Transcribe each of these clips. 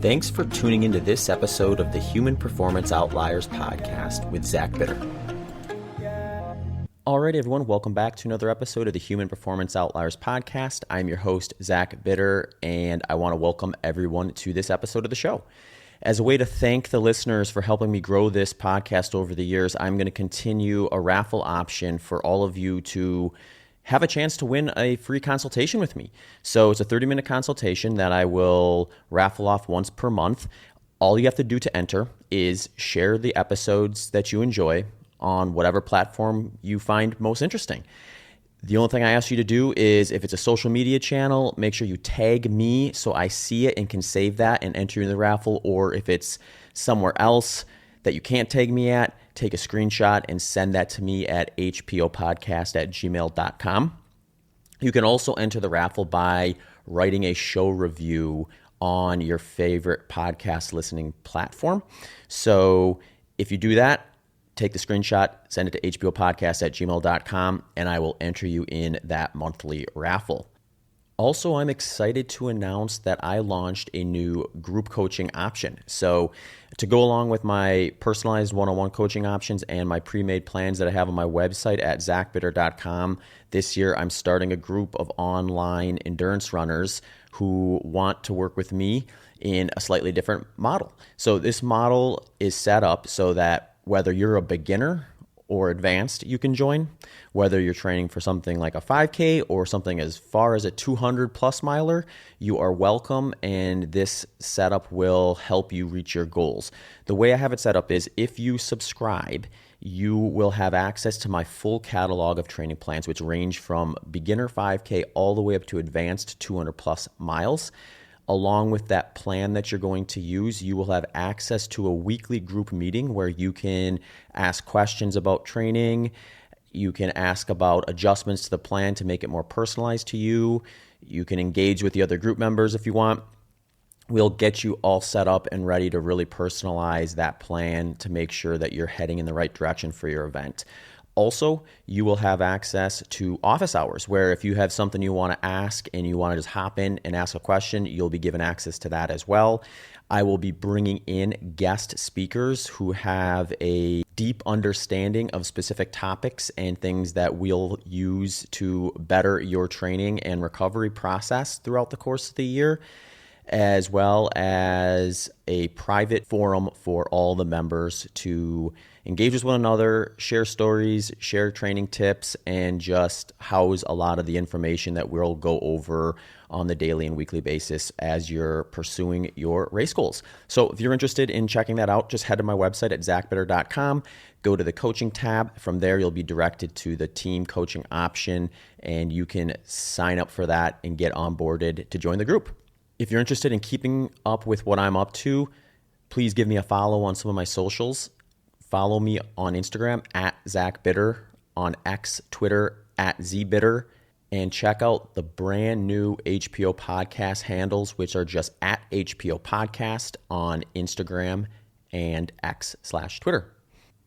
Thanks for tuning into this episode of the Human Performance Outliers podcast with Zach Bitter. Alright everyone, welcome back to another episode of the Human Performance Outliers podcast. I'm your host, Zach Bitter, and I want to welcome everyone to this episode of the show. As a way to thank the listeners for helping me grow this podcast over the years, I'm going to continue a raffle option for all of you to have a chance to win a free consultation with me. So it's a 30-minute consultation that I will raffle off once per month. All you have to do to enter is share the episodes that you enjoy on whatever platform you find most interesting. The only thing I ask you to do is, if it's a social media channel, make sure you tag me so I see it and can save that and enter in the raffle. Or if it's somewhere else that you can't tag me at, take a screenshot and send that to me at hpopodcast@gmail.com. You can also enter the raffle by writing a show review on your favorite podcast listening platform. So if you do that, take the screenshot, send it to hpopodcast@gmail.com, and I will enter you in that monthly raffle. Also, I'm excited to announce that I launched a new group coaching option. So to go along with my personalized one-on-one coaching options and my pre-made plans that I have on my website at zachbitter.com, this year I'm starting a group of online endurance runners who want to work with me in a slightly different model. So this model is set up so that whether you're a beginner or advanced, you can join. Whether you're training for something like a 5K or something as far as a 200 plus miler, you are welcome, and this setup will help you reach your goals. The way I have it set up is, if you subscribe, you will have access to my full catalog of training plans, which range from beginner 5K all the way up to advanced 200 plus miles. Along with that plan that you're going to use, you will have access to a weekly group meeting where you can ask questions about training. You can ask about adjustments to the plan to make it more personalized to you. You can engage with the other group members if you want. We'll get you all set up and ready to really personalize that plan to make sure that you're heading in the right direction for your event. Also, you will have access to office hours, where if you have something you want to ask and you want to just hop in and ask a question, you'll be given access to that as well. I will be bringing in guest speakers who have a deep understanding of specific topics and things that we'll use to better your training and recovery process throughout the course of the year, as well as a private forum for all the members to engage with one another, share stories, share training tips, and just house a lot of the information that we'll go over on the daily and weekly basis as you're pursuing your race goals. So if you're interested in checking that out, just head to my website at zachbitter.com, go to the coaching tab. From there, you'll be directed to the team coaching option, and you can sign up for that and get onboarded to join the group. If you're interested in keeping up with what I'm up to, please give me a follow on some of my socials. Follow me on Instagram at ZachBitter, on X, Twitter at ZBitter, and check out the brand new HPO podcast handles, which are just at HPO Podcast on Instagram and X/Twitter.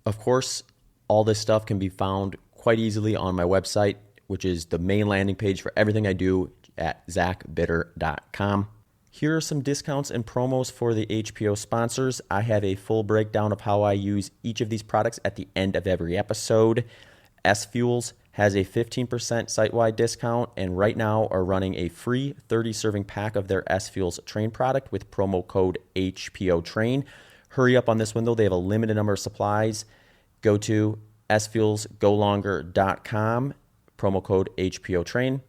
Of course, all this stuff can be found quite easily on my website, which is the main landing page for everything I do at zachbitter.com. Here are some discounts and promos for the HPO sponsors. I have a full breakdown of how I use each of these products at the end of every episode. S-Fuels has a 15% site-wide discount, and right now are running a free 30-serving pack of their S-Fuels Train product with promo code HPOTrain. Hurry up on this one, though. They have a limited number of supplies. Go to sfuelsgolonger.com, promo code HPOTrain.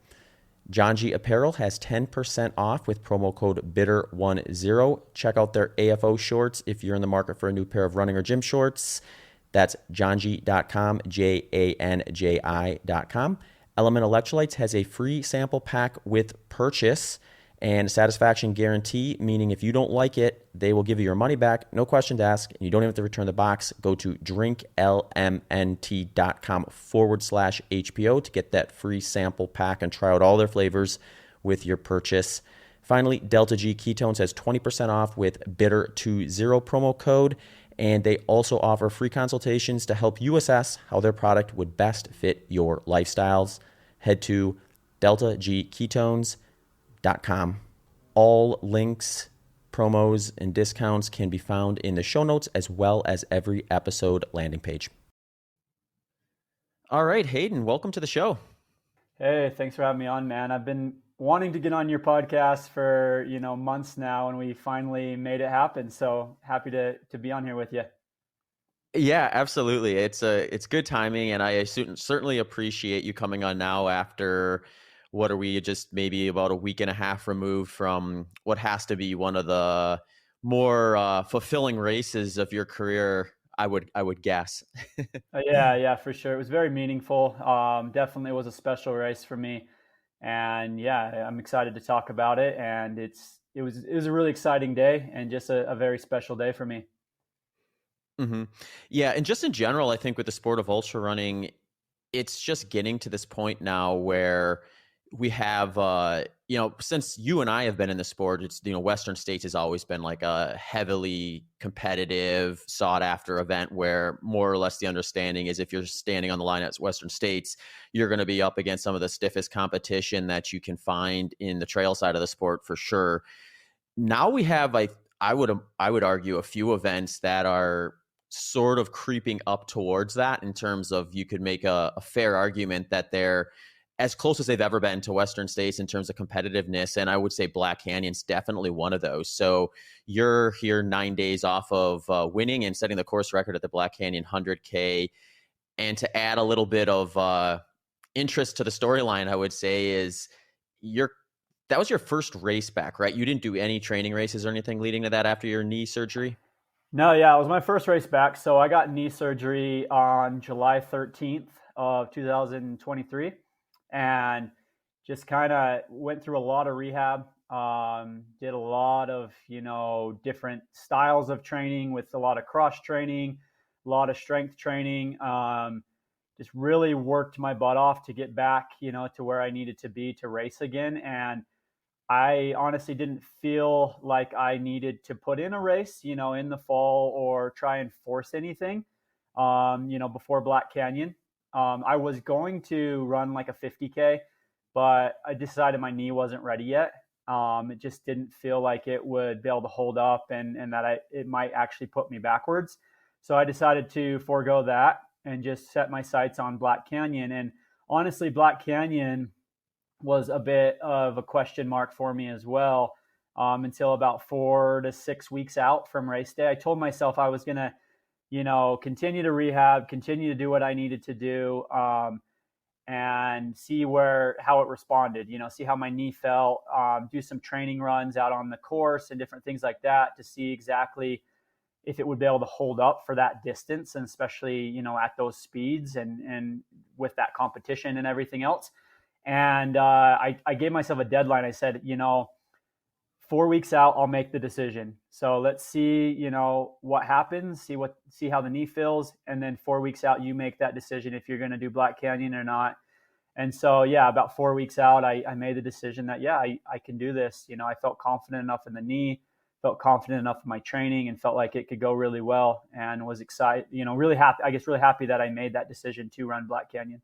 John G. Apparel has 10% off with promo code BITTER10. Check out their AFO shorts if you're in the market for a new pair of running or gym shorts. That's johng.com, JANJI.com. Element Electrolytes has a free sample pack with purchase and satisfaction guarantee, meaning if you don't like it, they will give you your money back, no questions asked, and you don't even have to return the box. Go to drinklmnt.com/HPO to get that free sample pack and try out all their flavors with your purchase. Finally, Delta G Ketones has 20% off with BITTER20 promo code, and they also offer free consultations to help you assess how their product would best fit your lifestyles. Head to deltagketones.com. All links, promos, and discounts can be found in the show notes as well as every episode landing page. All right, Hayden, welcome to the show. Hey, thanks for having me on, man. I've been wanting to get on your podcast for, months now, and we finally made it happen. So happy to be on here with you. Yeah, absolutely. It's good timing, and I certainly appreciate you coming on now after what are we just maybe about a week and a half removed from what has to be one of the more fulfilling races of your career. I would guess. Yeah, for sure. It was very meaningful. Definitely was a special race for me, and yeah, I'm excited to talk about it. And it was a really exciting day, and just a very special day for me. hmm Yeah, and just in general, I think with the sport of ultra running, it's just getting to this point now where we have since you and I have been in the sport, it's Western States has always been like a heavily competitive, sought after event where more or less the understanding is if you're standing on the line at Western States, you're going to be up against some of the stiffest competition that you can find in the trail side of the sport for sure. Now we have I would argue a few events that are sort of creeping up towards that in terms of you could make a fair argument that they're as close as they've ever been to Western States in terms of competitiveness. And I would say Black Canyon's definitely one of those. So you're here 9 days off of winning and setting the course record at the Black Canyon 100K. And to add a little bit of interest to the storyline, I would say is you're that was your first race back, right? You didn't do any training races or anything leading to that after your knee surgery? No, yeah, it was my first race back. So I got knee surgery on July 13th of 2023, and just kind of went through a lot of rehab. Did a lot of different styles of training with a lot of cross training, a lot of strength training. Just really worked my butt off to get back, to where I needed to be to race again. And I honestly didn't feel like I needed to put in a race, in the fall or try and force anything, before Black Canyon. I was going to run like a 50K, but I decided my knee wasn't ready yet. It just didn't feel like it would be able to hold up, and that it might actually put me backwards. So I decided to forego that and just set my sights on Black Canyon. And honestly, Black Canyon was a bit of a question mark for me as well, until about 4 to 6 weeks out from race day. I told myself I was going to, continue to rehab, continue to do what I needed to do, and see how it responded, see how my knee felt, do some training runs out on the course and different things like that to see exactly if it would be able to hold up for that distance, and especially, at those speeds and with that competition and everything else. And I gave myself a deadline. I said, 4 weeks out, I'll make the decision. So let's see, what happens, see how the knee feels. And then 4 weeks out, you make that decision if you're going to do Black Canyon or not. And so, yeah, about 4 weeks out, I made the decision that, yeah, I can do this. I felt confident enough in the knee, felt confident enough in my training, and felt like it could go really well, and was excited, really happy, really happy that I made that decision to run Black Canyon.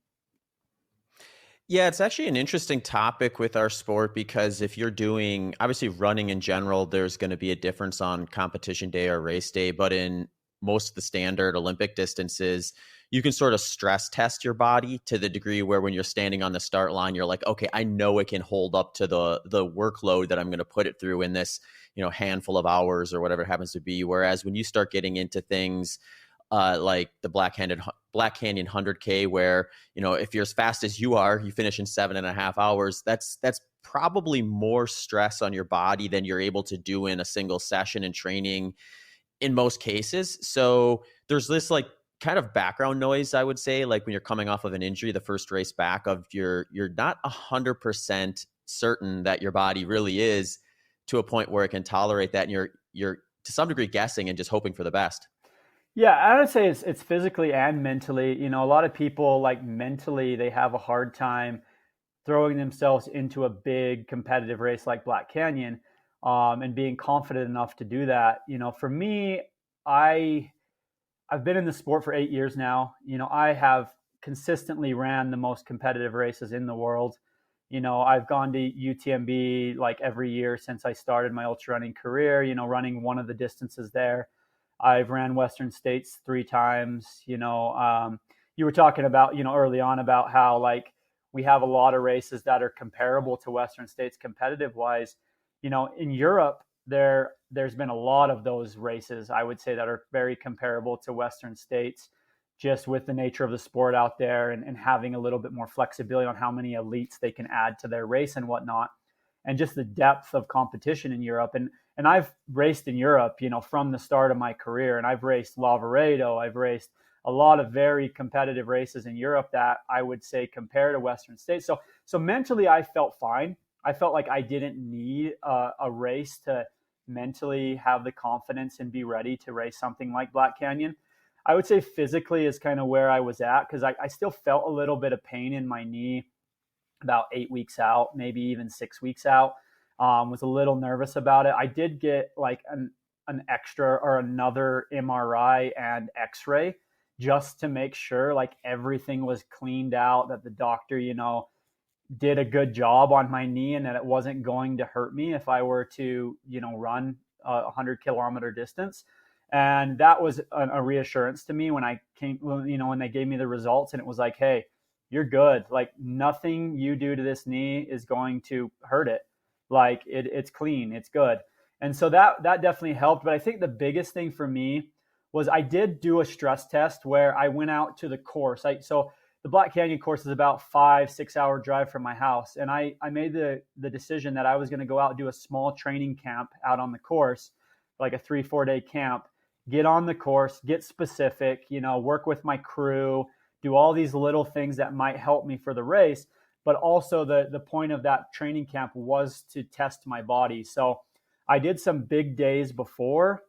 Yeah, it's actually an interesting topic with our sport because if you're doing, obviously running in general, there's going to be a difference on competition day or race day. But in most of the standard Olympic distances, you can sort of stress test your body to the degree where when you're standing on the start line, you're like, okay, I know it can hold up to the workload that I'm going to put it through in this, handful of hours or whatever it happens to be. Whereas when you start getting into things like the Black Canyon 100K, where if you're as fast as you are, you finish in 7.5 hours. That's probably more stress on your body than you're able to do in a single session in training in most cases. So there's this like kind of background noise, I would say, like when you're coming off of an injury, the first race back of you're not 100% certain that your body really is to a point where it can tolerate that, and you're to some degree guessing and just hoping for the best. Yeah, I would say it's physically and mentally. A lot of people, like, mentally they have a hard time throwing themselves into a big competitive race like Black Canyon, and being confident enough to do that. For me, I I've been in the sport for 8 years now. I have consistently ran the most competitive races in the world. I've gone to UTMB like every year since I started my ultra running career, running one of the distances there. I've ran Western States 3 times. You were talking about, early on about how like we have a lot of races that are comparable to Western States competitive wise. In Europe, there's been a lot of those races, I would say, that are very comparable to Western States, just with the nature of the sport out there, and having a little bit more flexibility on how many elites they can add to their race and whatnot, and just the depth of competition in Europe. And I've raced in Europe, from the start of my career, and I've raced Lavaredo, I've raced a lot of very competitive races in Europe that I would say compare to Western States. So mentally, I felt fine. I felt like I didn't need a race to mentally have the confidence and be ready to race something like Black Canyon. I would say physically is kind of where I was at, because I still felt a little bit of pain in my knee about 8 weeks out, maybe even 6 weeks out. Was a little nervous about it. I did get like an extra or another MRI and X-ray just to make sure like everything was cleaned out, that the doctor, did a good job on my knee, and that it wasn't going to hurt me if I were to, run a 100-kilometer distance. And that was a reassurance to me when I came, when they gave me the results, and it was like, hey, you're good. Like nothing you do to this knee is going to hurt it. Like it's clean, it's good. And so that definitely helped. But I think the biggest thing for me was I did do a stress test where I went out to the course. So the Black Canyon course is about 5-6 hour drive from my house. And I made the decision that I was going to go out and do a small training camp out on the course, like a 3-4 day camp, get on the course, get specific, work with my crew, do all these little things that might help me for the race. But also the point of that training camp was to test my body. So I did some big days before,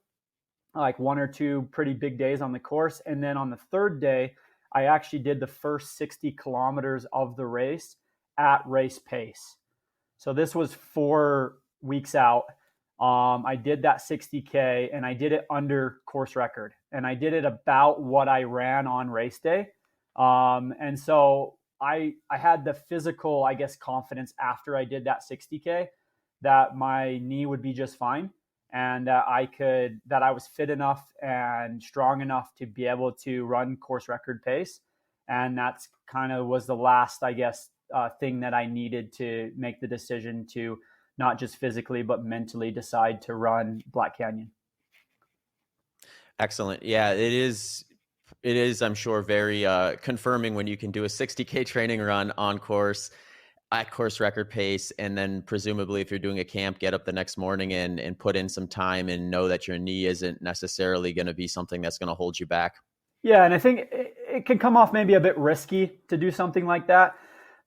like 1 or 2 pretty big days on the course. And then on the third day, I actually did the first 60 kilometers of the race at race pace. So this was 4 weeks out. I did that 60K and I did it under course record, and I did it about what I ran on race day. And so I had the physical, I guess, confidence after I did that 60K that my knee would be just fine, and that I was fit enough and strong enough to be able to run course record pace. And that's kind of was the last, I guess, thing that I needed to make the decision to not just physically, but mentally decide to run Black Canyon. Excellent. Yeah, it is, I'm sure, very confirming when you can do a 60K training run on course at course record pace, and then presumably if you're doing a camp, get up the next morning and put in some time and know that your knee isn't necessarily going to be something that's going to hold you back. Yeah, and I think it can come off maybe a bit risky to do something like that.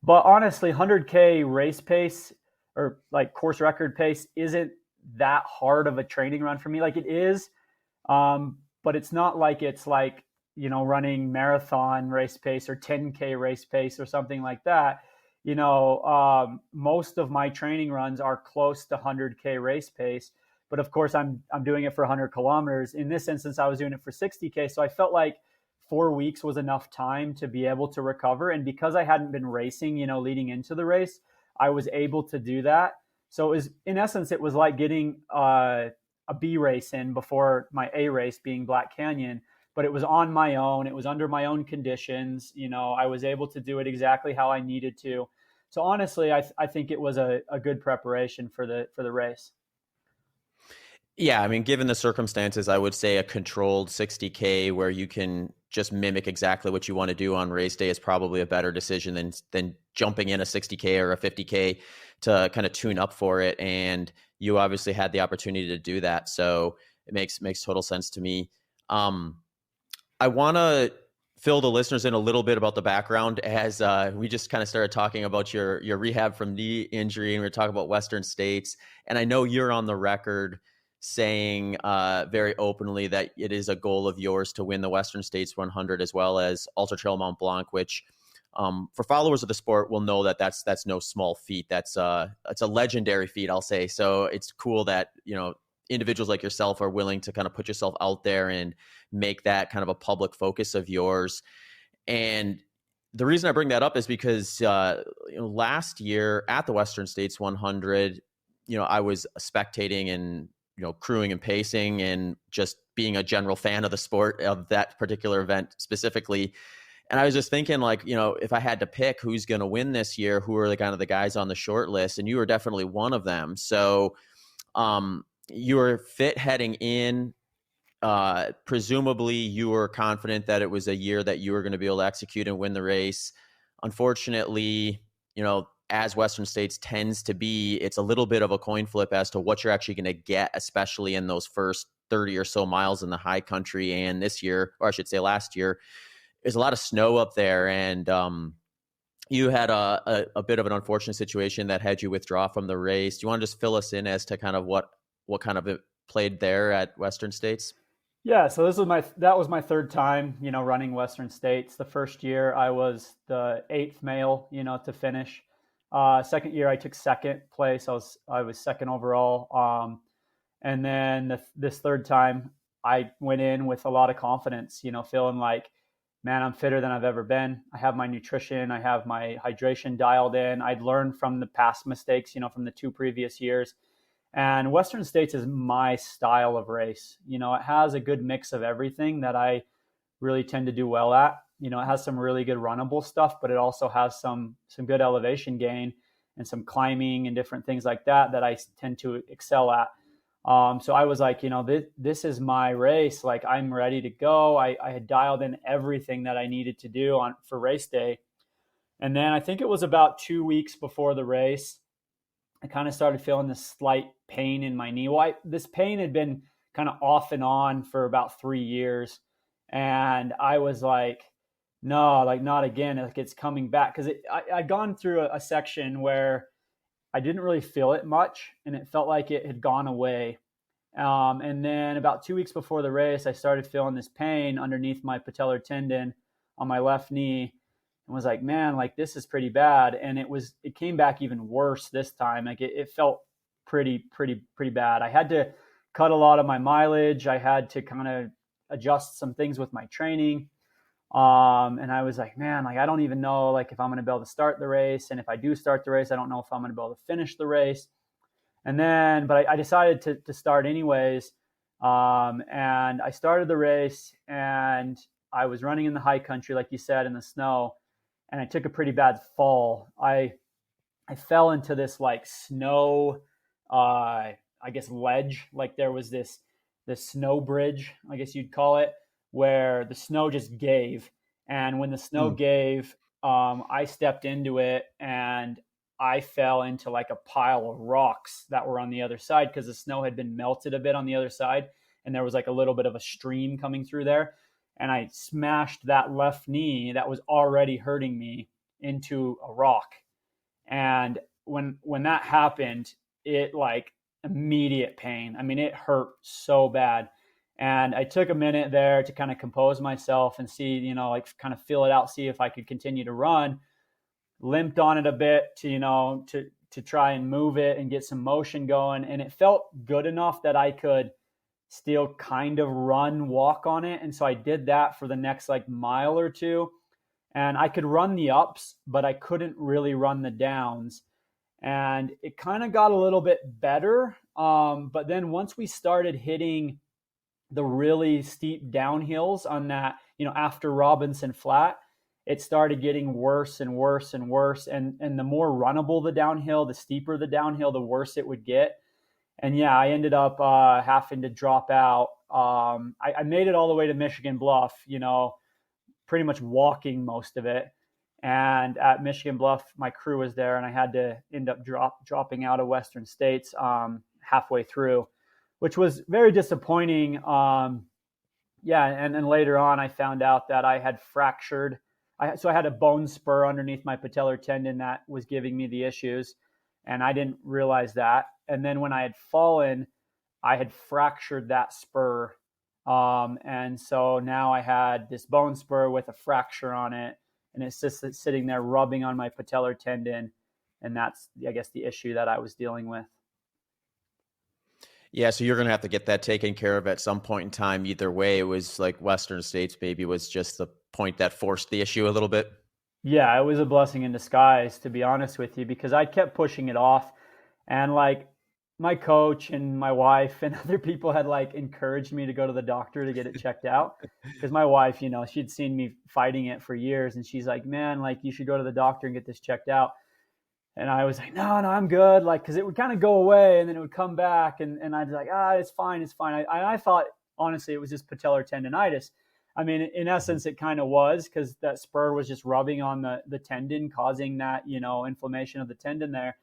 But honestly, 100K race pace or like course record pace isn't that hard of a training run for me. Like it is, but it's not like it's like, running marathon race pace or 10K race pace or something like that. Most of my training runs are close to 100K race pace, but of course I'm doing it for 100 kilometers. In this instance, I was doing it for 60K. So I felt like 4 weeks was enough time to be able to recover. And because I hadn't been racing, leading into the race, I was able to do that. So it was, in essence, it was like getting a B race in before my A race, being Black Canyon. But it was on my own. It was under my own conditions. I was able to do it exactly how I needed to. So honestly, I think it was a good preparation for the race. Yeah, I mean, given the circumstances, I would say a controlled 60K where you can just mimic exactly what you want to do on race day is probably a better decision than jumping in a 60K or a 50K to kind of tune up for it. And you obviously had the opportunity to do that, so it makes total sense to me. I want to fill the listeners in a little bit about the background, as we just kind of started talking about your rehab from knee injury, and we were talking about Western States. And I know you're on the record saying very openly that it is a goal of yours to win the Western States 100 as well as Ultra Trail Mont Blanc, which for followers of the sport will know that that's no small feat. It's a legendary feat, I'll say. So it's cool that individuals like yourself are willing to kind of put yourself out there and make that kind of a public focus of yours. And The reason I bring that up is because last year at the Western States 100, I was spectating and crewing and pacing and just being a general fan of the sport of that particular event specifically. And I was just thinking, like, if I had to pick who's going to win this year, who are the kind of the guys on the short list, and you were definitely one of them. So you were fit heading in. Presumably you were confident that it was a year that you were going to be able to execute and win the race. Unfortunately, as Western States tends to be, it's a little bit of a coin flip as to what you're actually going to get, especially in those first 30 or so miles in the high country. And this year, or I should say last year, there's a lot of snow up there. And you had a bit of an unfortunate situation that had you withdraw from the race. Do you want to just fill us in as to kind of what kind of it played there at Western States? Yeah, so that was my third time, running Western States. The first year I was the eighth male, to finish. Second year I took second place. I was second overall. And then this third time I went in with a lot of confidence, feeling like, man, I'm fitter than I've ever been. I have my nutrition, I have my hydration dialed in. I'd learned from the past mistakes, from the 2 previous years. And Western States is my style of race. It has a good mix of everything that I really tend to do well at. It has some really good runnable stuff, but it also has some good elevation gain and some climbing and different things like that I tend to excel at. So I was like, this is my race. Like, I'm ready to go. I had dialed in everything that I needed to do for race day. And then I think it was about 2 weeks before the race, I kind of started feeling this slight pain in my knee. This pain had been kind of off and on for about 3 years. And I was like, no, like not again. Like, it's coming back. Because I'd gone through a section where I didn't really feel it much, and it felt like it had gone away. And then about 2 weeks before the race, I started feeling this pain underneath my patellar tendon on my left knee, and was like, man, like this is pretty bad. And it came back even worse this time. Like it felt pretty bad. I had to cut a lot of my mileage. I had to kind of adjust some things with my training. And I was like, man, like I don't even know like if I'm going to be able to start the race. And if I do start the race, I don't know if I'm going to be able to finish the race. And then, but I decided to start anyways. And I started the race, and I was running in the high country, like you said, in the snow. And I took a pretty bad fall. I fell into this like snow, I guess ledge. Like there was this snow bridge, I guess you'd call it, where the snow just gave. And when the snow gave, I stepped into it, and I fell into like a pile of rocks that were on the other side because the snow had been melted a bit on the other side, and there was like a little bit of a stream coming through there. And I smashed that left knee that was already hurting me into a rock. And when that happened, it like immediate pain. I mean, it hurt so bad. And I took a minute there to kind of compose myself and see, like kind of feel it out, see if I could continue to run. Limped on it a bit to try and move it and get some motion going. And it felt good enough that I could still kind of walk on it. And so I did that for the next like mile or two. And I could run the ups, but I couldn't really run the downs. And it kind of got a little bit better. But then once we started hitting the really steep downhills on that, after Robinson Flat, it started getting worse and worse and worse. And the more runnable the downhill, the steeper the downhill, the worse it would get. And yeah, I ended up having to drop out. I made it all the way to Michigan Bluff, pretty much walking most of it. And at Michigan Bluff, my crew was there, and I had to end up dropping out of Western States halfway through, which was very disappointing. Yeah, and then later on, I found out that I had fractured. So I had a bone spur underneath my patellar tendon that was giving me the issues, and I didn't realize that. And then when I had fallen, I had fractured that spur. And so now I had this bone spur with a fracture on it, and it's just sitting there rubbing on my patellar tendon. And that's, I guess, the issue that I was dealing with. Yeah, so you're going to have to get that taken care of at some point in time. Either way, it was like Western States maybe was just the point that forced the issue a little bit. Yeah, it was a blessing in disguise, to be honest with you, because I kept pushing it off. And like my coach and my wife and other people had like encouraged me to go to the doctor to get it checked out. Because my wife, she'd seen me fighting it for years, and she's like, man, like you should go to the doctor and get this checked out. And I was like, no, I'm good. Like, cause it would kind of go away and then it would come back. And I'd be like, it's fine. It's fine. I thought, honestly, it was just patellar tendonitis. I mean, in essence, it kind of was, because that spur was just rubbing on the tendon, causing that, inflammation of the tendon there.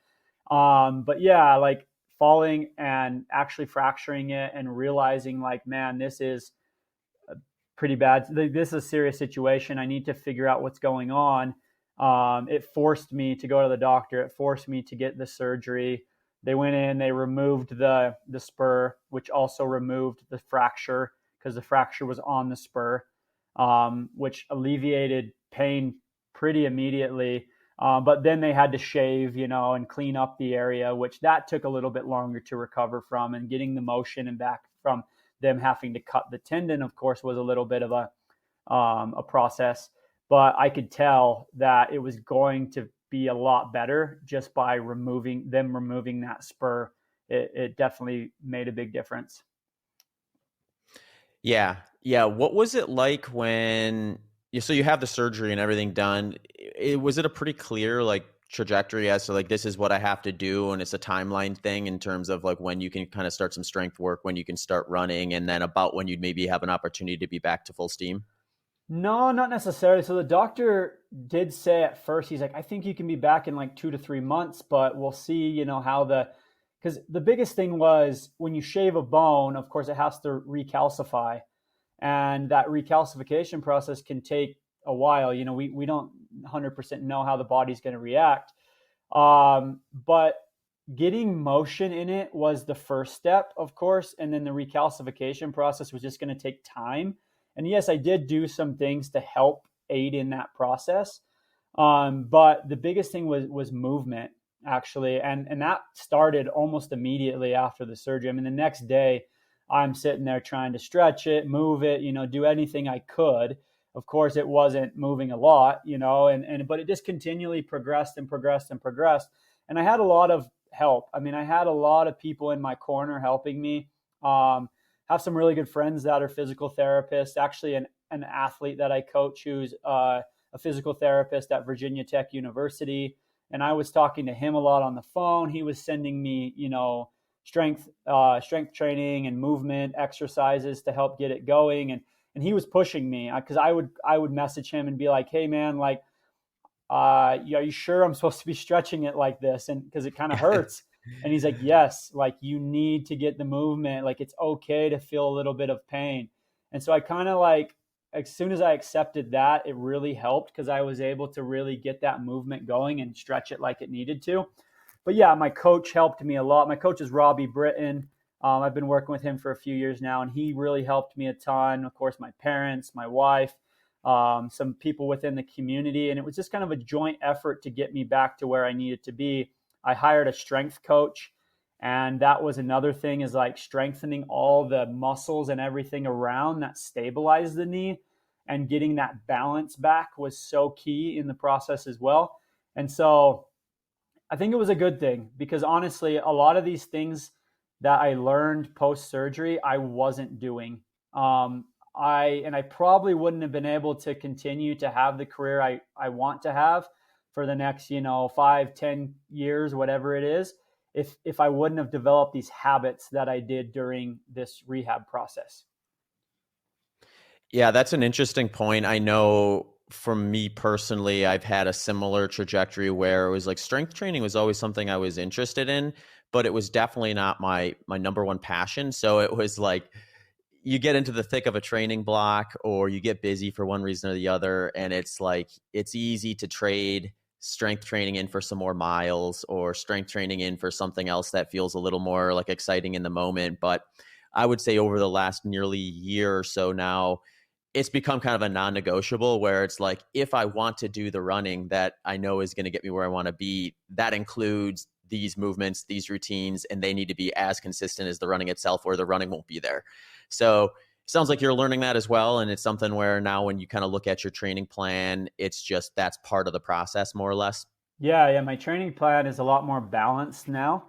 But yeah, like falling and actually fracturing it and realizing like, man, this is pretty bad. This is a serious situation. I need to figure out what's going on. It forced me to go to the doctor. It forced me to get the surgery. They went in, they removed the spur, which also removed the fracture, because the fracture was on the spur, which alleviated pain pretty immediately. But then they had to shave, and clean up the area, which that took a little bit longer to recover from, and getting the motion and back from them having to cut the tendon, of course, was a little bit of a process. But I could tell that it was going to be a lot better just by removing that spur. It definitely made a big difference. Yeah. Yeah. What was it like when so you have the surgery and everything done? Was it a pretty clear like trajectory as to like this is what I have to do, and it's a timeline thing in terms of like when you can kind of start some strength work, when you can start running, and then about when you'd maybe have an opportunity to be back to full steam? No, not necessarily. So the doctor did say at first, he's like, I think you can be back in like 2 to 3 months, but we'll see, how because the biggest thing was when you shave a bone, of course, it has to recalcify. And that recalcification process can take a while. We don't 100% know how the body's going to react. But getting motion in it was the first step, of course. And then the recalcification process was just going to take time. And yes, I did do some things to help aid in that process. But the biggest thing was movement, actually. And that started almost immediately after the surgery. I mean, the next day, I'm sitting there trying to stretch it, move it, do anything I could. Of course, it wasn't moving a lot, but it just continually progressed and progressed and progressed. And I had a lot of help. I mean, I had a lot of people in my corner helping me. Have some really good friends that are physical therapists. Actually, an athlete that I coach who's a physical therapist at Virginia Tech University. And I was talking to him a lot on the phone. He was sending me, strength training and movement exercises to help get it going. And he was pushing me, because I would message him and be like, hey man, like, are you sure I'm supposed to be stretching it like this? And because it kind of hurts. And he's like, yes, like you need to get the movement. Like it's okay to feel a little bit of pain. And so I kind of like, as soon as I accepted that, it really helped, because I was able to really get that movement going and stretch it like it needed to. But yeah, my coach helped me a lot. My coach is Robbie Britton. I've been working with him for a few years now, and he really helped me a ton. Of course, my parents, my wife, some people within the community. And it was just kind of a joint effort to get me back to where I needed to be. I hired a strength coach, and that was another thing, is like strengthening all the muscles and everything around that stabilize the knee, and getting that balance back was so key in the process as well. And so I think it was a good thing, because honestly, a lot of these things that I learned post surgery, I wasn't doing. Um, I probably wouldn't have been able to continue to have the career I want to have for the next, 5, 10 years, whatever it is, if I wouldn't have developed these habits that I did during this rehab process. Yeah, that's an interesting point. I know for me personally, I've had a similar trajectory where it was like strength training was always something I was interested in, but it was definitely not my number one passion. So it was like you get into the thick of a training block, or you get busy for one reason or the other, and it's like it's easy to trade strength training in for some more miles, or strength training in for something else that feels a little more like exciting in the moment. But I would say over the last nearly year or so now, it's become kind of a non-negotiable, where it's like, if I want to do the running that I know is going to get me where I want to be, that includes these movements, these routines, and they need to be as consistent as the running itself, or the running won't be there. So sounds like you're learning that as well. And it's something where now when you kind of look at your training plan, it's just that's part of the process more or less. Yeah. My training plan is a lot more balanced now,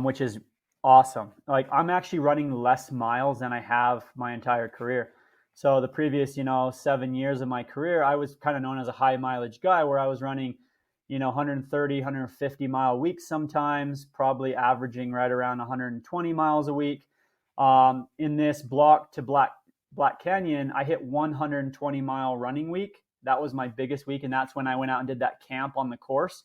which is awesome. Like I'm actually running less miles than I have my entire career. So the previous, 7 years of my career, I was kind of known as a high mileage guy where I was running, 130, 150 mile weeks sometimes, probably averaging right around 120 miles a week. In this block to Black Canyon, I hit 120-mile running week. That was my biggest week, and that's when I went out and did that camp on the course.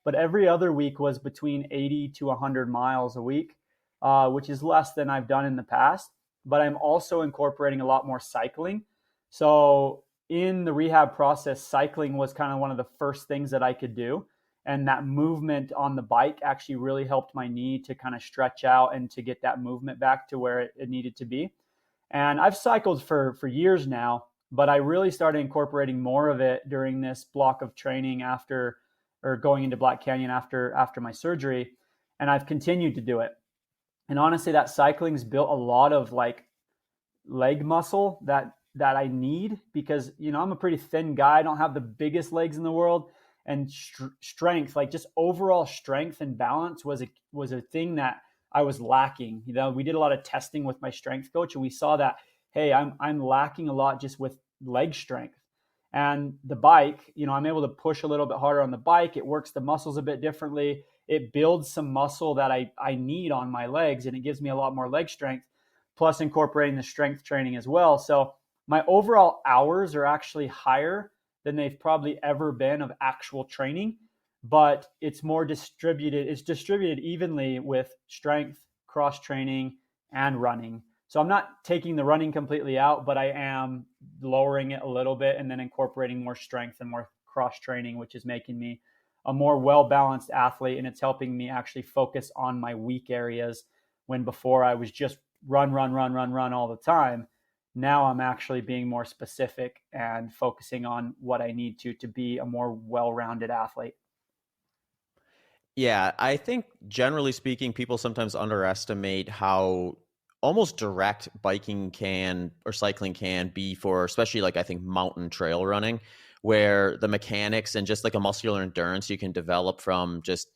But every other week was between 80 to 100 miles a week, which is less than I've done in the past. But I'm also incorporating a lot more cycling. So in the rehab process, cycling was kind of one of the first things that I could do. And that movement on the bike actually really helped my knee to kind of stretch out and to get that movement back to where it needed to be. And I've cycled for years now, but I really started incorporating more of it during this block of training after, or going into Black Canyon after my surgery. And I've continued to do it. And honestly, that cycling's built a lot of like leg muscle that I need because I'm a pretty thin guy. I don't have the biggest legs in the world, and strength, like just overall strength and balance, was a thing that I was lacking. We did a lot of testing with my strength coach, and we saw that hey, I'm lacking a lot just with leg strength. And the bike, I'm able to push a little bit harder on the bike. It works the muscles a bit differently. It builds some muscle that I need on my legs, and it gives me a lot more leg strength, plus incorporating the strength training as well. So my overall hours are actually higher than they've probably ever been of actual training, but it's more distributed. It's distributed evenly with strength, cross training, and running. So I'm not taking the running completely out, but I am lowering it a little bit and then incorporating more strength and more cross training, which is making me a more well-balanced athlete. And it's helping me actually focus on my weak areas when before I was just run all the time. Now I'm actually being more specific and focusing on what I need to be a more well-rounded athlete. Yeah, I think generally speaking, people sometimes underestimate how almost direct biking can or cycling can be for, especially like I think mountain trail running, where the mechanics and just like a muscular endurance you can develop from just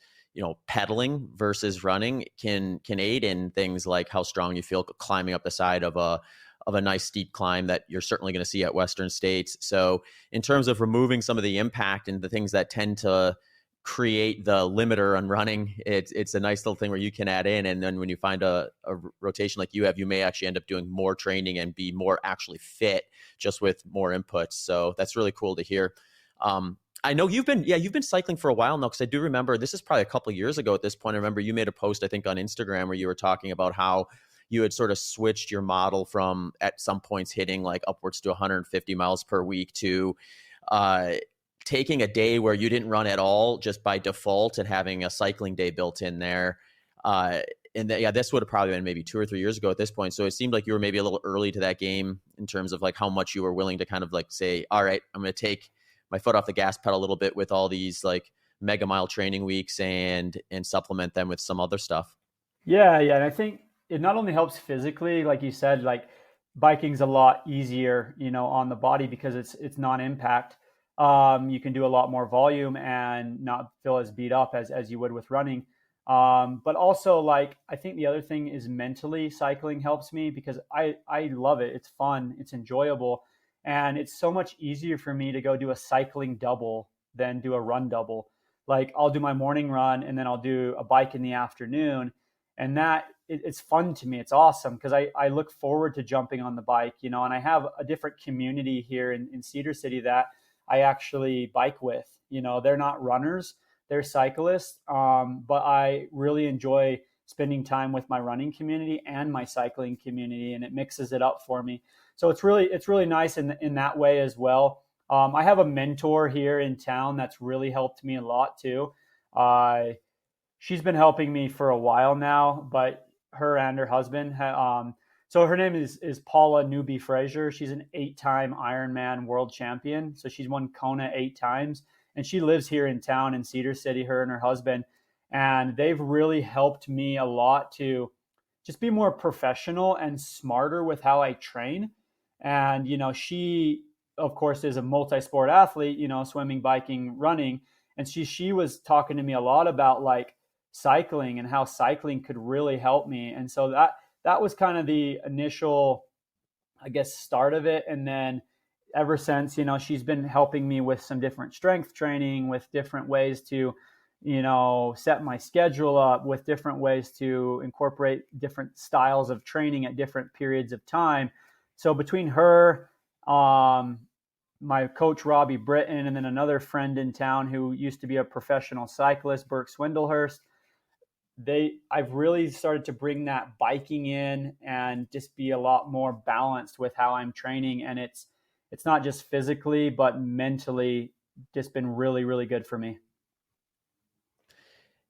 pedaling versus running can aid in things like how strong you feel climbing up the side of a nice steep climb that you're certainly going to see at Western States. So in terms of removing some of the impact and the things that tend to create the limiter on running, it's a nice little thing where you can add in, and then when you find a rotation like you have, you may actually end up doing more training and be more actually fit just with more inputs. So that's really cool to hear. I know you've been cycling for a while now, because I do remember this is probably a couple of years ago at this point. I remember you made a post, I think, on Instagram where you were talking about how you had sort of switched your model from at some points hitting like upwards to 150 miles per week to taking a day where you didn't run at all just by default and having a cycling day built in there. This would have probably been maybe 2 or 3 years ago at this point. So it seemed like you were maybe a little early to that game in terms of like how much you were willing to kind of like say, all right, I'm going to take my foot off the gas pedal a little bit with all these like mega mile training weeks and supplement them with some other stuff. Yeah. And I think it not only helps physically, like you said, like biking's a lot easier, on the body because it's non-impact. You can do a lot more volume and not feel as beat up as you would with running. But also, like, I think the other thing is mentally cycling helps me because I love it. It's fun. It's enjoyable. And it's so much easier for me to go do a cycling double than do a run double. Like I'll do my morning run and then I'll do a bike in the afternoon. And it's fun to me. It's awesome because I look forward to jumping on the bike, and I have a different community here in Cedar City that I actually bike with. They're not runners, they're cyclists. But I really enjoy spending time with my running community and my cycling community, and it mixes it up for me. So it's really nice in that way as well. I have a mentor here in town that's really helped me a lot too. She's been helping me for a while now, but her and her husband, so her name is Paula Newby Fraser. She's an 8-time Ironman world champion. So she's won Kona 8 times, and she lives here in town in Cedar City, her and her husband. And they've really helped me a lot to just be more professional and smarter with how I train. And, she, of course, is a multi-sport athlete, swimming, biking, running. And she was talking to me a lot about like cycling and how cycling could really help me. And so that was kind of the initial, I guess, start of it. And then ever since, she's been helping me with some different strength training, with different ways to, set my schedule up, with different ways to incorporate different styles of training at different periods of time. So between her, my coach, Robbie Britton, and then another friend in town who used to be a professional cyclist, Burke Swindlehurst, I've really started to bring that biking in and just be a lot more balanced with how I'm training. And it's not just physically, but mentally just been really, really good for me.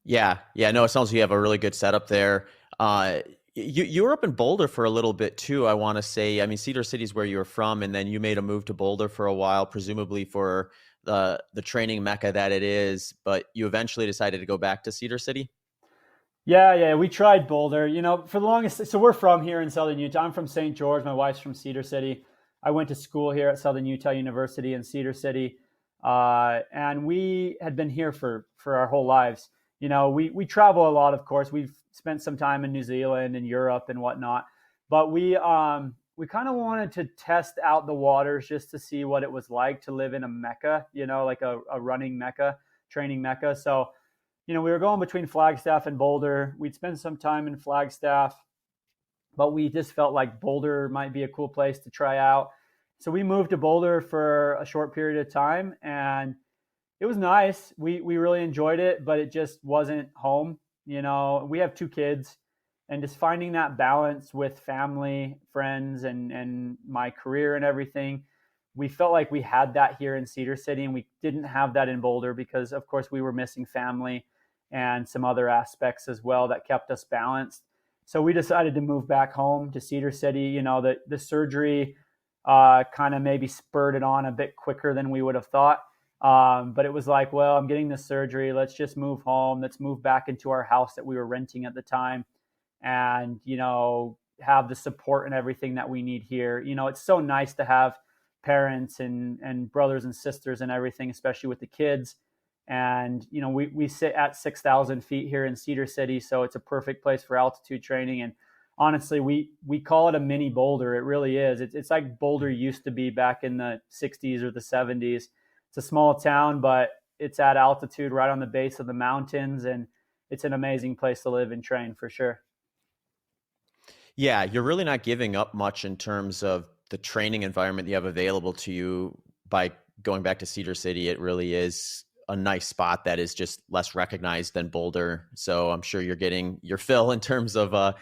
Yeah. No, it sounds like you have a really good setup there. You were up in Boulder for a little bit too, I want to say. I mean, Cedar City is where you were from, and then you made a move to Boulder for a while, presumably for the training mecca that it is. But you eventually decided to go back to Cedar City. Yeah, we tried Boulder. For the longest. So we're from here in Southern Utah. I'm from St. George. My wife's from Cedar City. I went to school here at Southern Utah University in Cedar City, and we had been here for our whole lives. We travel a lot, of course. We've spent some time in New Zealand and Europe and whatnot, but we kind of wanted to test out the waters just to see what it was like to live in a mecca, like a running mecca, training mecca. So, we were going between Flagstaff and Boulder. We'd spend some time in Flagstaff, but we just felt like Boulder might be a cool place to try out. So we moved to Boulder for a short period of time, and it was nice. We really enjoyed it, but it just wasn't home. We have 2 kids, and just finding that balance with family, friends, and my career and everything, we felt like we had that here in Cedar City, and we didn't have that in Boulder because, of course, we were missing family and some other aspects as well that kept us balanced. So we decided to move back home to Cedar City. The surgery kind of maybe spurred it on a bit quicker than we would have thought. But it was like, well, I'm getting this surgery. Let's just move home. Let's move back into our house that we were renting at the time and, have the support and everything that we need here. It's so nice to have parents and brothers and sisters and everything, especially with the kids. And, we sit at 6,000 feet here in Cedar City. So it's a perfect place for altitude training. And honestly, we call it a mini Boulder. It really is. It's like Boulder used to be back in the 60s or the 70s. It's a small town, but it's at altitude right on the base of the mountains. And it's an amazing place to live and train for sure. Yeah, you're really not giving up much in terms of the training environment you have available to you by going back to Cedar City. It really is a nice spot that is just less recognized than Boulder. So I'm sure you're getting your fill in terms of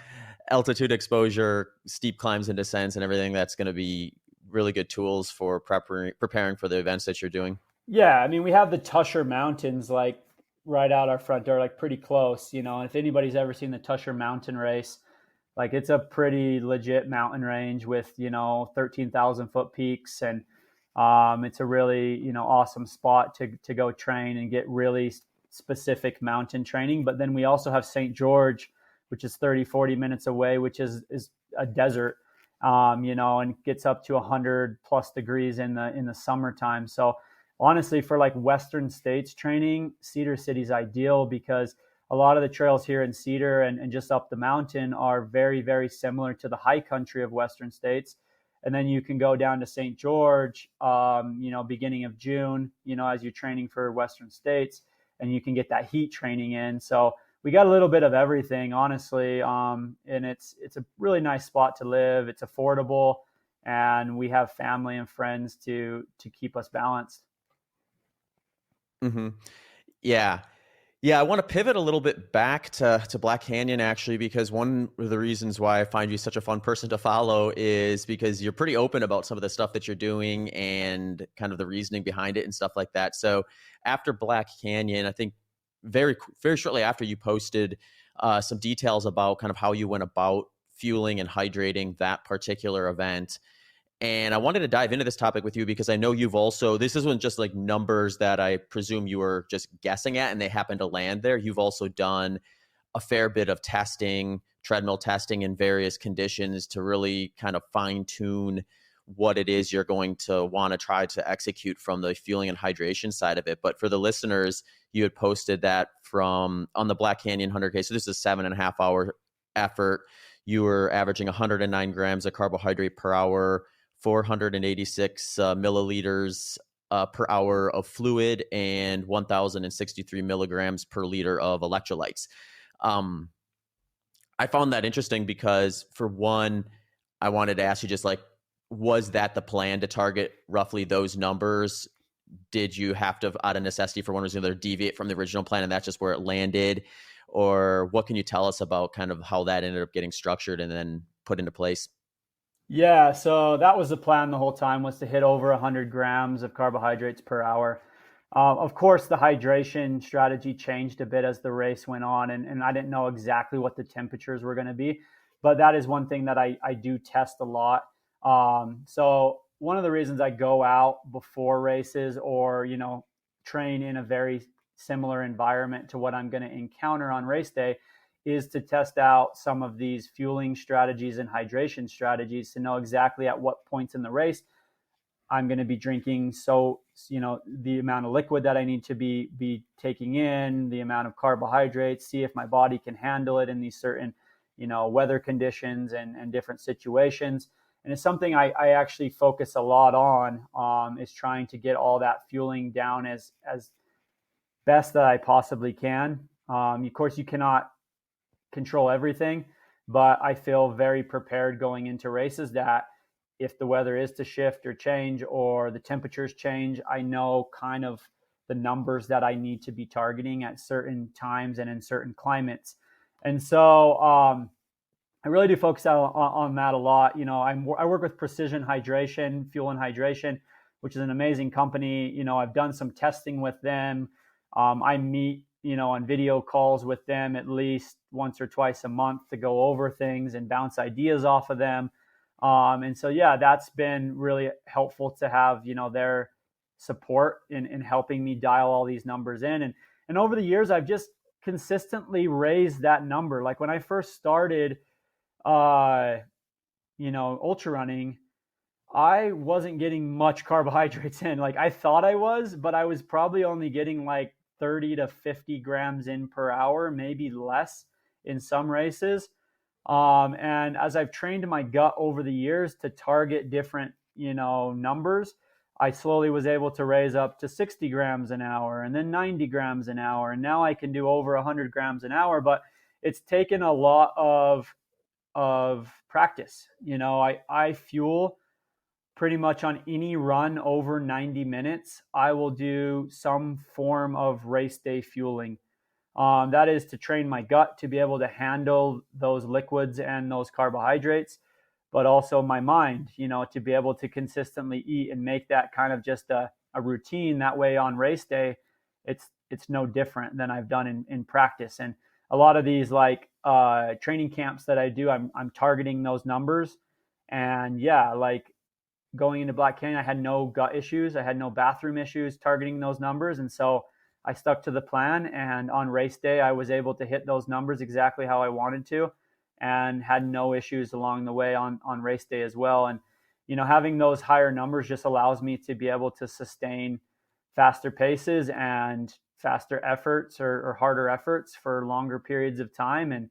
altitude exposure, steep climbs and descents and everything. That's going to be really good tools for preparing for the events that you're doing. Yeah, I mean, we have the Tusher Mountains like right out our front door, like pretty close, and if anybody's ever seen the Tusher Mountain Race, like it's a pretty legit mountain range with, 13,000 foot peaks. And it's a really, awesome spot to go train and get really specific mountain training. But then we also have St. George, which is 30-40 minutes away, which is a desert, and gets up to 100 plus degrees in the summertime. So honestly, for like Western States training, Cedar City's ideal because a lot of the trails here in Cedar and just up the mountain are very, very similar to the high country of Western States. And then you can go down to St. George, beginning of June, as you're training for Western States, and you can get that heat training in. So we got a little bit of everything, honestly. And it's a really nice spot to live. It's affordable, and we have family and friends to keep us balanced. Mm-hmm. Yeah. Yeah, I want to pivot a little bit back to Black Canyon, actually, because one of the reasons why I find you such a fun person to follow is because you're pretty open about some of the stuff that you're doing and kind of the reasoning behind it and stuff like that. So after Black Canyon, I think very, very shortly after, you posted some details about kind of how you went about fueling and hydrating that particular event. And I wanted to dive into this topic with you because I know you've also, this isn't just like numbers that I presume you were just guessing at and they happen to land there. You've also done a fair bit of testing, treadmill testing in various conditions to really kind of fine tune what it is you're going to want to try to execute from the fueling and hydration side of it. But for the listeners, you had posted that from on the Black Canyon 100K. So this is a 7.5 hour effort. You were averaging 109 grams of carbohydrate per hour, 486 milliliters per hour of fluid, and 1,063 milligrams per liter of electrolytes. I found that interesting because, for one, I wanted to ask you just like, was that the plan to target roughly those numbers? Did you have to, out of necessity for one reason or another, deviate from the original plan and that's just where it landed? Or what can you tell us about kind of how that ended up getting structured and then put into place? Yeah, so that was the plan the whole time, was to hit over 100 grams of carbohydrates per hour. Of course, the hydration strategy changed a bit as the race went on, and I didn't know exactly what the temperatures were going to be, but that is one thing that I do test a lot. So one of the reasons I go out before races, or, train in a very similar environment to what I'm going to encounter on race day, is to test out some of these fueling strategies and hydration strategies to know exactly at what points in the race I'm going to be drinking. So, the amount of liquid that I need to be taking in, the amount of carbohydrates, see if my body can handle it in these certain, weather conditions and different situations. And it's something I actually focus a lot on, is trying to get all that fueling down as best that I possibly can. Of course, you cannot control everything, but I feel very prepared going into races that if the weather is to shift or change, or the temperatures change, I know kind of the numbers that I need to be targeting at certain times and in certain climates. And so I really do focus on that a lot. I work with Precision Hydration, Fuel and Hydration, which is an amazing company. I've done some testing with them. I meet, on video calls with them at least once or twice a month to go over things and bounce ideas off of them. And so, yeah, that's been really helpful to have, their support in helping me dial all these numbers in. And over the years, I've just consistently raised that number. Like when I first started, ultra running, I wasn't getting much carbohydrates in. Like I thought I was, but I was probably only getting like 30 to 50 grams in per hour, maybe less in some races. And as I've trained my gut over the years to target different, numbers, I slowly was able to raise up to 60 grams an hour, and then 90 grams an hour. And now I can do over 100 grams an hour, but it's taken a lot of practice. I fuel pretty much on any run over 90 minutes. I will do some form of race day fueling. That is to train my gut to be able to handle those liquids and those carbohydrates, but also my mind, to be able to consistently eat and make that kind of just a routine. That way on race day, it's no different than I've done in practice. And a lot of these training camps that I do, I'm targeting those numbers. And yeah, like going into Black Canyon, I had no gut issues. I had no bathroom issues targeting those numbers. And so I stuck to the plan. And on race day, I was able to hit those numbers exactly how I wanted to, and had no issues along the way on race day as well. And, having those higher numbers just allows me to be able to sustain faster paces and faster efforts or harder efforts for longer periods of time. And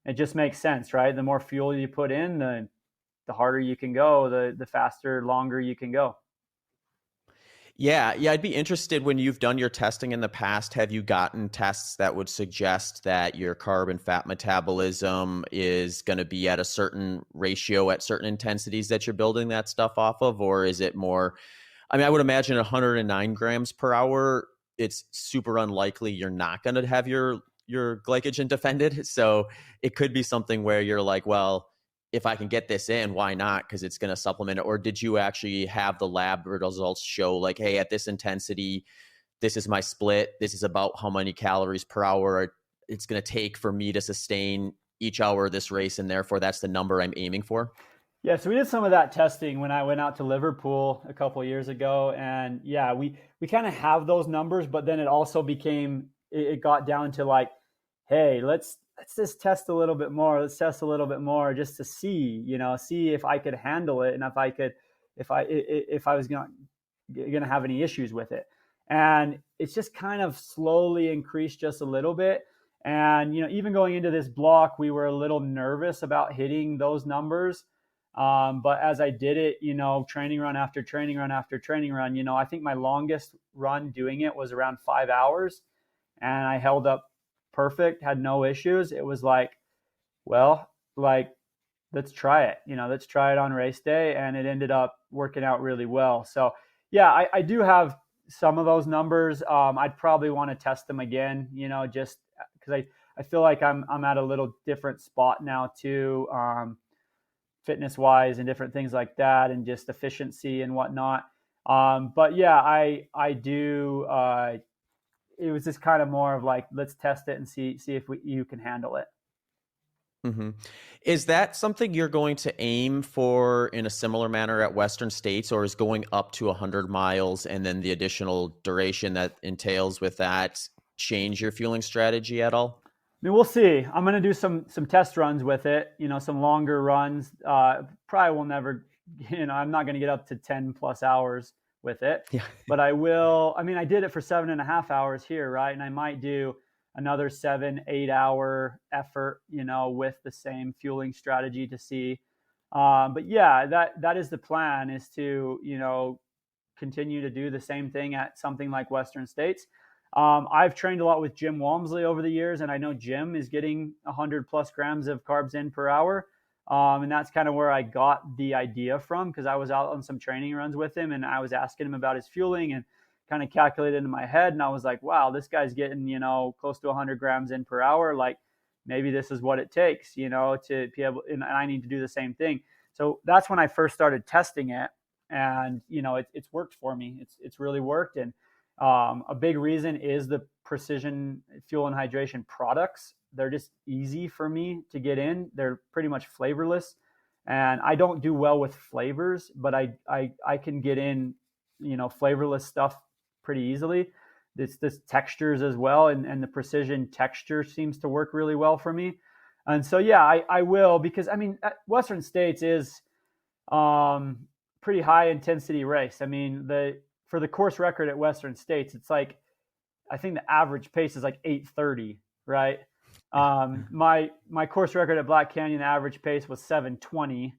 it just makes sense, right? The more fuel you put in, the harder you can go, the faster, longer you can go. Yeah, I'd be interested, when you've done your testing in the past, have you gotten tests that would suggest that your carb and fat metabolism is going to be at a certain ratio at certain intensities that you're building that stuff off of? Or is it more, I would imagine 109 grams per hour, it's super unlikely you're not going to have your glycogen defended. So it could be something where you're like, well, if I can get this in, why not? Because it's going to supplement it. Or did you actually have the lab results show like, hey, at this intensity, this is my split. This is about how many calories per hour it's going to take for me to sustain each hour of this race. And therefore, that's the number I'm aiming for. Yeah, so we did some of that testing when I went out to Liverpool a couple of years ago. And yeah, we kind of have those numbers, but then it also it got down to like, hey, let's just test a little bit more. Let's test a little bit more just to see, see if I could handle it and if I was going to have any issues with it. And it's just kind of slowly increased just a little bit. And, even going into this block, we were a little nervous about hitting those numbers. But as I did it, training run after training run after training run, I think my longest run doing it was around 5 hours, and I held up perfect, had no issues. It was like, well, like, let's try it, let's try it on race day. And it ended up working out really well. So yeah, I do have some of those numbers. I'd probably want to test them again, just because I feel like I'm at a little different spot now too, fitness wise and different things like that, and just efficiency and whatnot. But yeah, I do. It was just kind of more of like, let's test it and see if you can handle it. Mm-hmm. Is that something you're going to aim for in a similar manner at Western States, or is going up to 100 miles and then the additional duration that entails with that change your fueling strategy at all? I mean, we'll see. I'm going to do some test runs with it, some longer runs. Probably will never, I'm not going to get up to 10 plus hours with it, Yeah. but I will. I mean, I did it for 7.5 hours here, right? And I might do another 7-8 hour effort, with the same fueling strategy to see. But yeah, that is the plan, is to, continue to do the same thing at something like Western States. I've trained a lot with Jim Walmsley over the years, and I know Jim is getting 100 plus grams of carbs in per hour. And that's kind of where I got the idea from, because I was out on some training runs with him and I was asking him about his fueling and kind of calculated in my head. And I was like, wow, this guy's getting, close to 100 grams in per hour. Like, maybe this is what it takes, to be able, and I need to do the same thing. So that's when I first started testing it. And, it's worked for me. It's really worked. And a big reason is the Precision Fuel and Hydration products. They're just easy for me to get in. They're pretty much flavorless, and I don't do well with flavors, but I can get in, flavorless stuff pretty easily. This textures as well, and the Precision texture seems to work really well for me. And so yeah, I will, because I mean, Western States is pretty high intensity race. I mean, for the course record at Western States, it's like, I think the average pace is like 8:30, right? My course record at Black Canyon, the average pace was 7:20.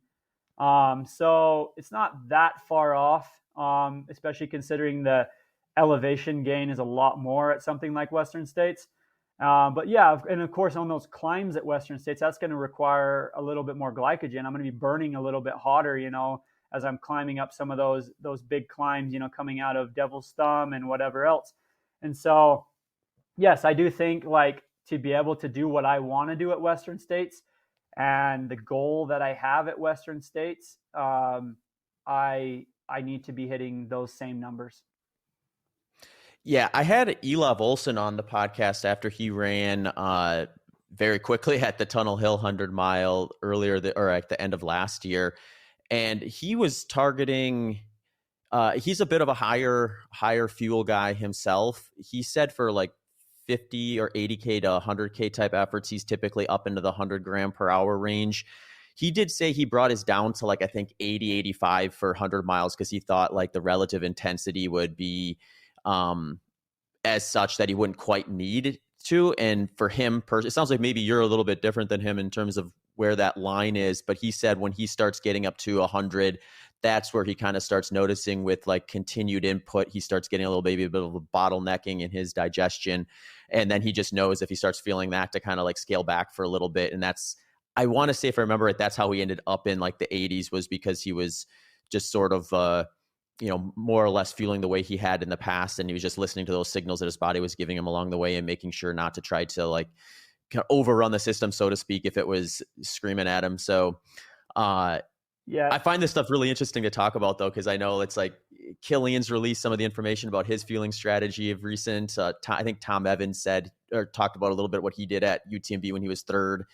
So it's not that far off, especially considering the elevation gain is a lot more at something like Western States. But yeah, and of course on those climbs at Western States, that's going to require a little bit more glycogen. I'm going to be burning a little bit hotter, as I'm climbing up some of those big climbs, coming out of Devil's Thumb and whatever else. And so, yes, I do think, like, to be able to do what I want to do at Western States and the goal that I have at Western States, I need to be hitting those same numbers. Yeah, I had Elov Olson on the podcast after he ran very quickly at the Tunnel Hill 100 mile or at the end of last year. And he was targeting, he's a bit of a higher fuel guy himself. He said for like 50 or 80K to 100K type efforts, he's typically up into the 100 gram per hour range. He did say he brought his down to like, I think 80, 85 for 100 miles, because he thought like the relative intensity would be as such that he wouldn't quite need to. And for him, it sounds like maybe you're a little bit different than him in terms of where that line is. But he said when he starts getting up to 100, that's where he kind of starts noticing with like continued input, he starts getting a bit of a bottlenecking in his digestion. And then he just knows if he starts feeling that to kind of like scale back for a little bit. And that's, I want to say, if I remember it, that's how he ended up in like the 80s, was because he was just sort of, more or less fueling the way he had in the past. And he was just listening to those signals that his body was giving him along the way and making sure not to try to like kind of overrun the system, so to speak, if it was screaming at him. So, yeah, I find this stuff really interesting to talk about, though, because I know it's like Killian's released some of the information about his fueling strategy of recent. I think Tom Evans said or talked about a little bit what he did at UTMB when he was third.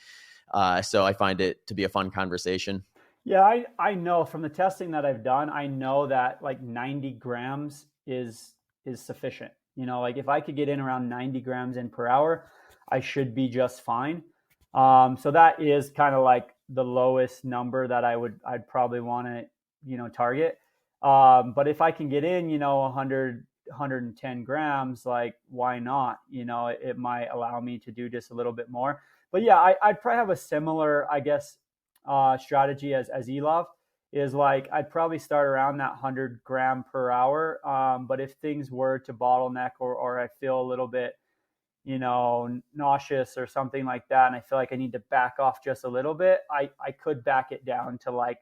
So I find it to be a fun conversation. Yeah, I know from the testing that I've done, I know that like 90 grams is sufficient. Like if I could get in around 90 grams in per hour, I should be just fine. So that is kind of like the lowest number that I'd probably want to, target. But if I can get in, 110 grams, like why not? It might allow me to do just a little bit more. But yeah, I'd probably have a similar, I guess, strategy as Elov is like I'd probably start around that 100 gram per hour. But if things were to bottleneck or I feel a little bit, nauseous or something like that, and I feel like I need to back off just a little bit, I could back it down to like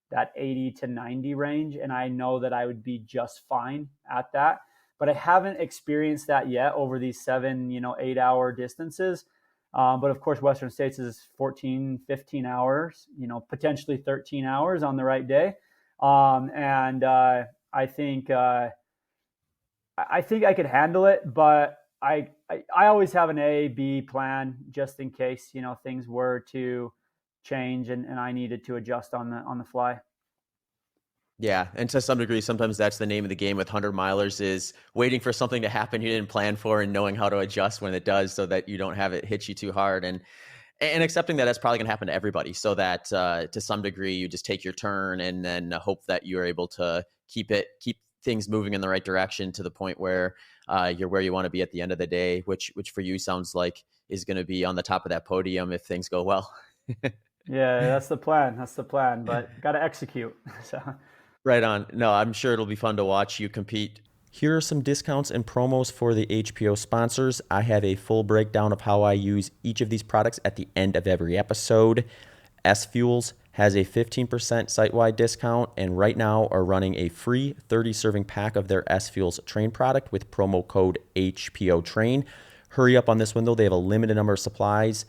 that 80 to 90 range. And I know that I would be just fine at that. But I haven't experienced that yet over these 7, 8 hour distances. But of course, Western States is 14, 15 hours, potentially 13 hours on the right day. And I think I think I could handle it, but I always have an A, B plan just in case, things were to change and I needed to adjust on the fly. Yeah, and to some degree, sometimes that's the name of the game with 100 milers is waiting for something to happen you didn't plan for and knowing how to adjust when it does so that you don't have it hit you too hard. And accepting that that's probably going to happen to everybody so that to some degree you just take your turn and then hope that you're able to keep things moving in the right direction to the point where you're where you want to be at the end of the day, which for you sounds like is going to be on the top of that podium if things go well. Yeah, that's the plan. That's the plan, but got to execute. So, Right on. No, I'm sure it'll be fun to watch you compete. Here are some discounts and promos for the HPO sponsors. I have a full breakdown of how I use each of these products at the end of every episode. S Fuels has a 15% site-wide discount and right now are running a free 30-serving pack of their S Fuels Train product with promo code HPO Train. Hurry up on this one though. They have a limited number of supplies.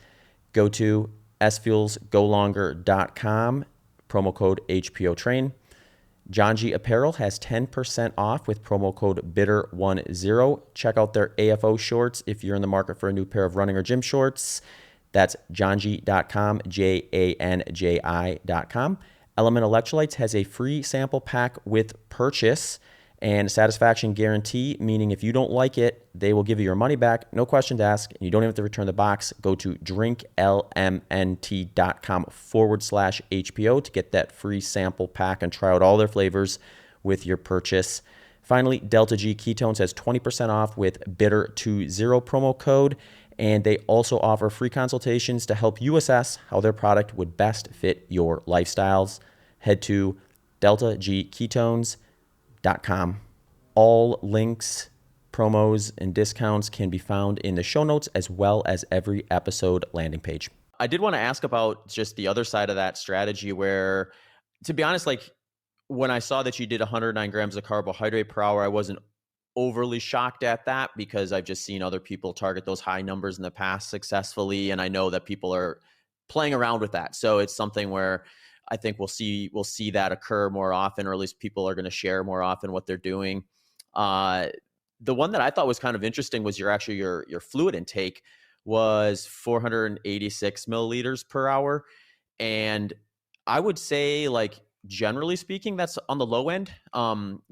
Go to sfuelsgolonger.com, promo code HPO Train. John G. Apparel has 10% off with promo code BITTER10. Check out their AFO shorts if you're in the market for a new pair of running or gym shorts. That's johng.com, JANJI.com. Element Electrolytes has a free sample pack with purchase and satisfaction guarantee, meaning if you don't like it, they will give you your money back, no questions asked, and you don't even have to return the box. Go to drinklmnt.com/HPO to get that free sample pack and try out all their flavors with your purchase. Finally, Delta G Ketones has 20% off with BITTER20 promo code, and they also offer free consultations to help you assess how their product would best fit your lifestyles. Head to deltagketones.com. All links, promos, and discounts can be found in the show notes as well as every episode landing page. I did want to ask about just the other side of that strategy where, to be honest, like when I saw that you did 109 grams of carbohydrate per hour, I wasn't overly shocked at that because I've just seen other people target those high numbers in the past successfully. And I know that people are playing around with that. So it's something where I think we'll see that occur more often, or at least people are going to share more often what they're doing. The one that I thought was kind of interesting was your fluid intake was 486 milliliters per hour. And I would say, like, generally speaking, that's on the low end.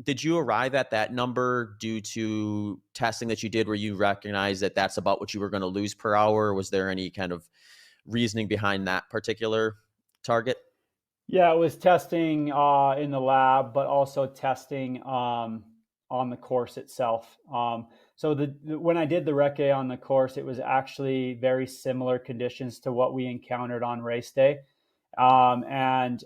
Did you arrive at that number due to testing that you did where you recognize that that's about what you were going to lose per hour? Was there any kind of reasoning behind that particular target? yeah, it was testing in the lab, but also testing on the course itself. So when I did the recce on the course, it was actually very similar conditions to what we encountered on race day. And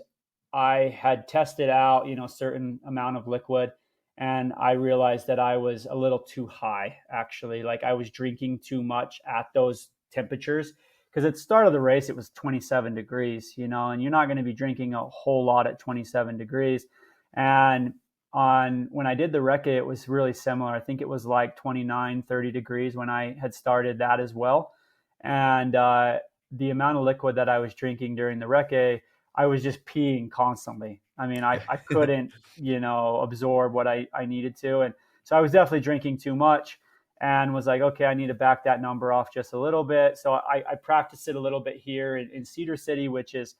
I had tested out, certain amount of liquid, and I realized that I was a little too high, actually. Like I was drinking too much at those temperatures because at the start of the race, it was 27 degrees, and you're not going to be drinking a whole lot at 27 degrees. And when I did the recce, it was really similar. I think it was like 29, 30 degrees when I had started that as well. And the amount of liquid that I was drinking during the recce, I was just peeing constantly. I mean, I couldn't, absorb what I needed to. And so I was definitely drinking too much and was like, okay, I need to back that number off just a little bit. So I practiced it a little bit here in Cedar City, which is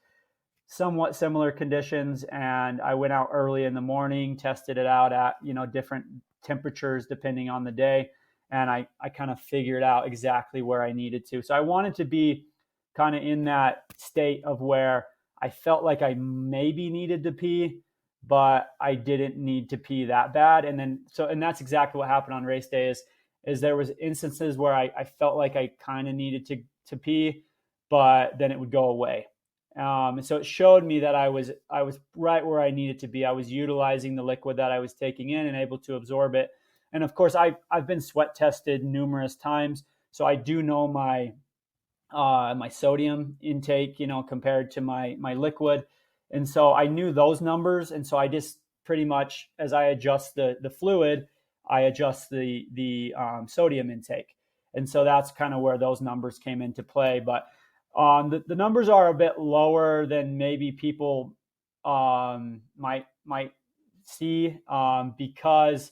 somewhat similar conditions. And I went out early in the morning, tested it out at, different temperatures depending on the day. And I kind of figured out exactly where I needed to. So I wanted to be kind of in that state of where I felt like I maybe needed to pee, but I didn't need to pee that bad. And that's exactly what happened on race day is there was instances where I felt like I kind of needed to pee, but then it would go away. And so it showed me that I was right where I needed to be. I was utilizing the liquid that I was taking in and able to absorb it. And of course, I've been sweat tested numerous times, so I do know my sodium intake, compared to my liquid, and so I knew those numbers, and so I just pretty much, as I adjust the fluid, I adjust the sodium intake, and so that's kind of where those numbers came into play. But the numbers are a bit lower than maybe people might see, because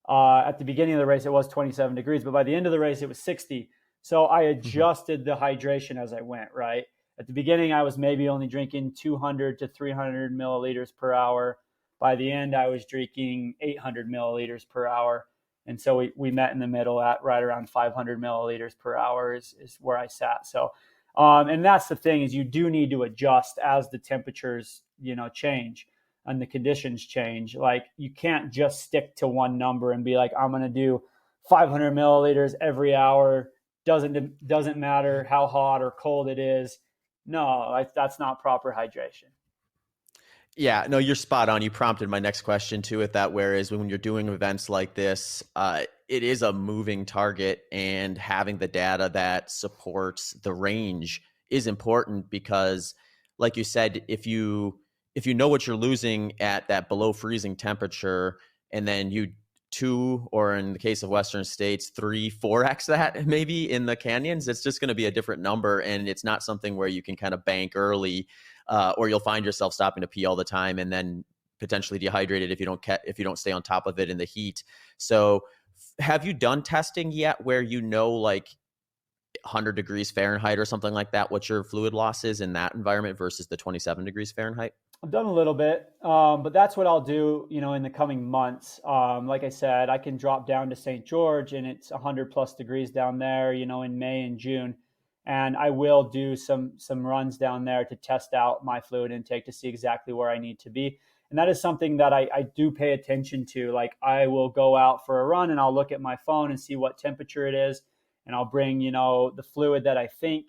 at the beginning of the race it was 27 degrees, but by the end of the race it was 60. So I adjusted the hydration as I went, right? At the beginning, I was maybe only drinking 200 to 300 milliliters per hour. By the end, I was drinking 800 milliliters per hour. And so we met in the middle at right around 500 milliliters per hour is where I sat. So, and that's the thing, is you do need to adjust as the temperatures, change and the conditions change. Like, you can't just stick to one number and be like, I'm going to do 500 milliliters every hour. Doesn't matter how hot or cold it is. No, that's not proper hydration. Yeah, no, you're spot on. You prompted my next question too with that, whereas when you're doing events like this, it is a moving target, and having the data that supports the range is important because, like you said, if you know what you're losing at that below freezing temperature, and then you two, or in the case of Western states, 3-4x that maybe in the canyons, it's just going to be a different number, and it's not something where you can kind of bank early, or you'll find yourself stopping to pee all the time and then potentially dehydrated if you don't stay on top of it in the heat. So, have you done testing yet where like 100 degrees Fahrenheit or something like that, what your fluid loss is in that environment versus the 27 degrees Fahrenheit? I've done a little bit, but that's what I'll do, in the coming months. Like I said, I can drop down to St. George and it's 100 plus degrees down there, in May and June. And I will do some runs down there to test out my fluid intake to see exactly where I need to be. And that is something that I do pay attention to. Like, I will go out for a run and I'll look at my phone and see what temperature it is. And I'll bring, the fluid that I think.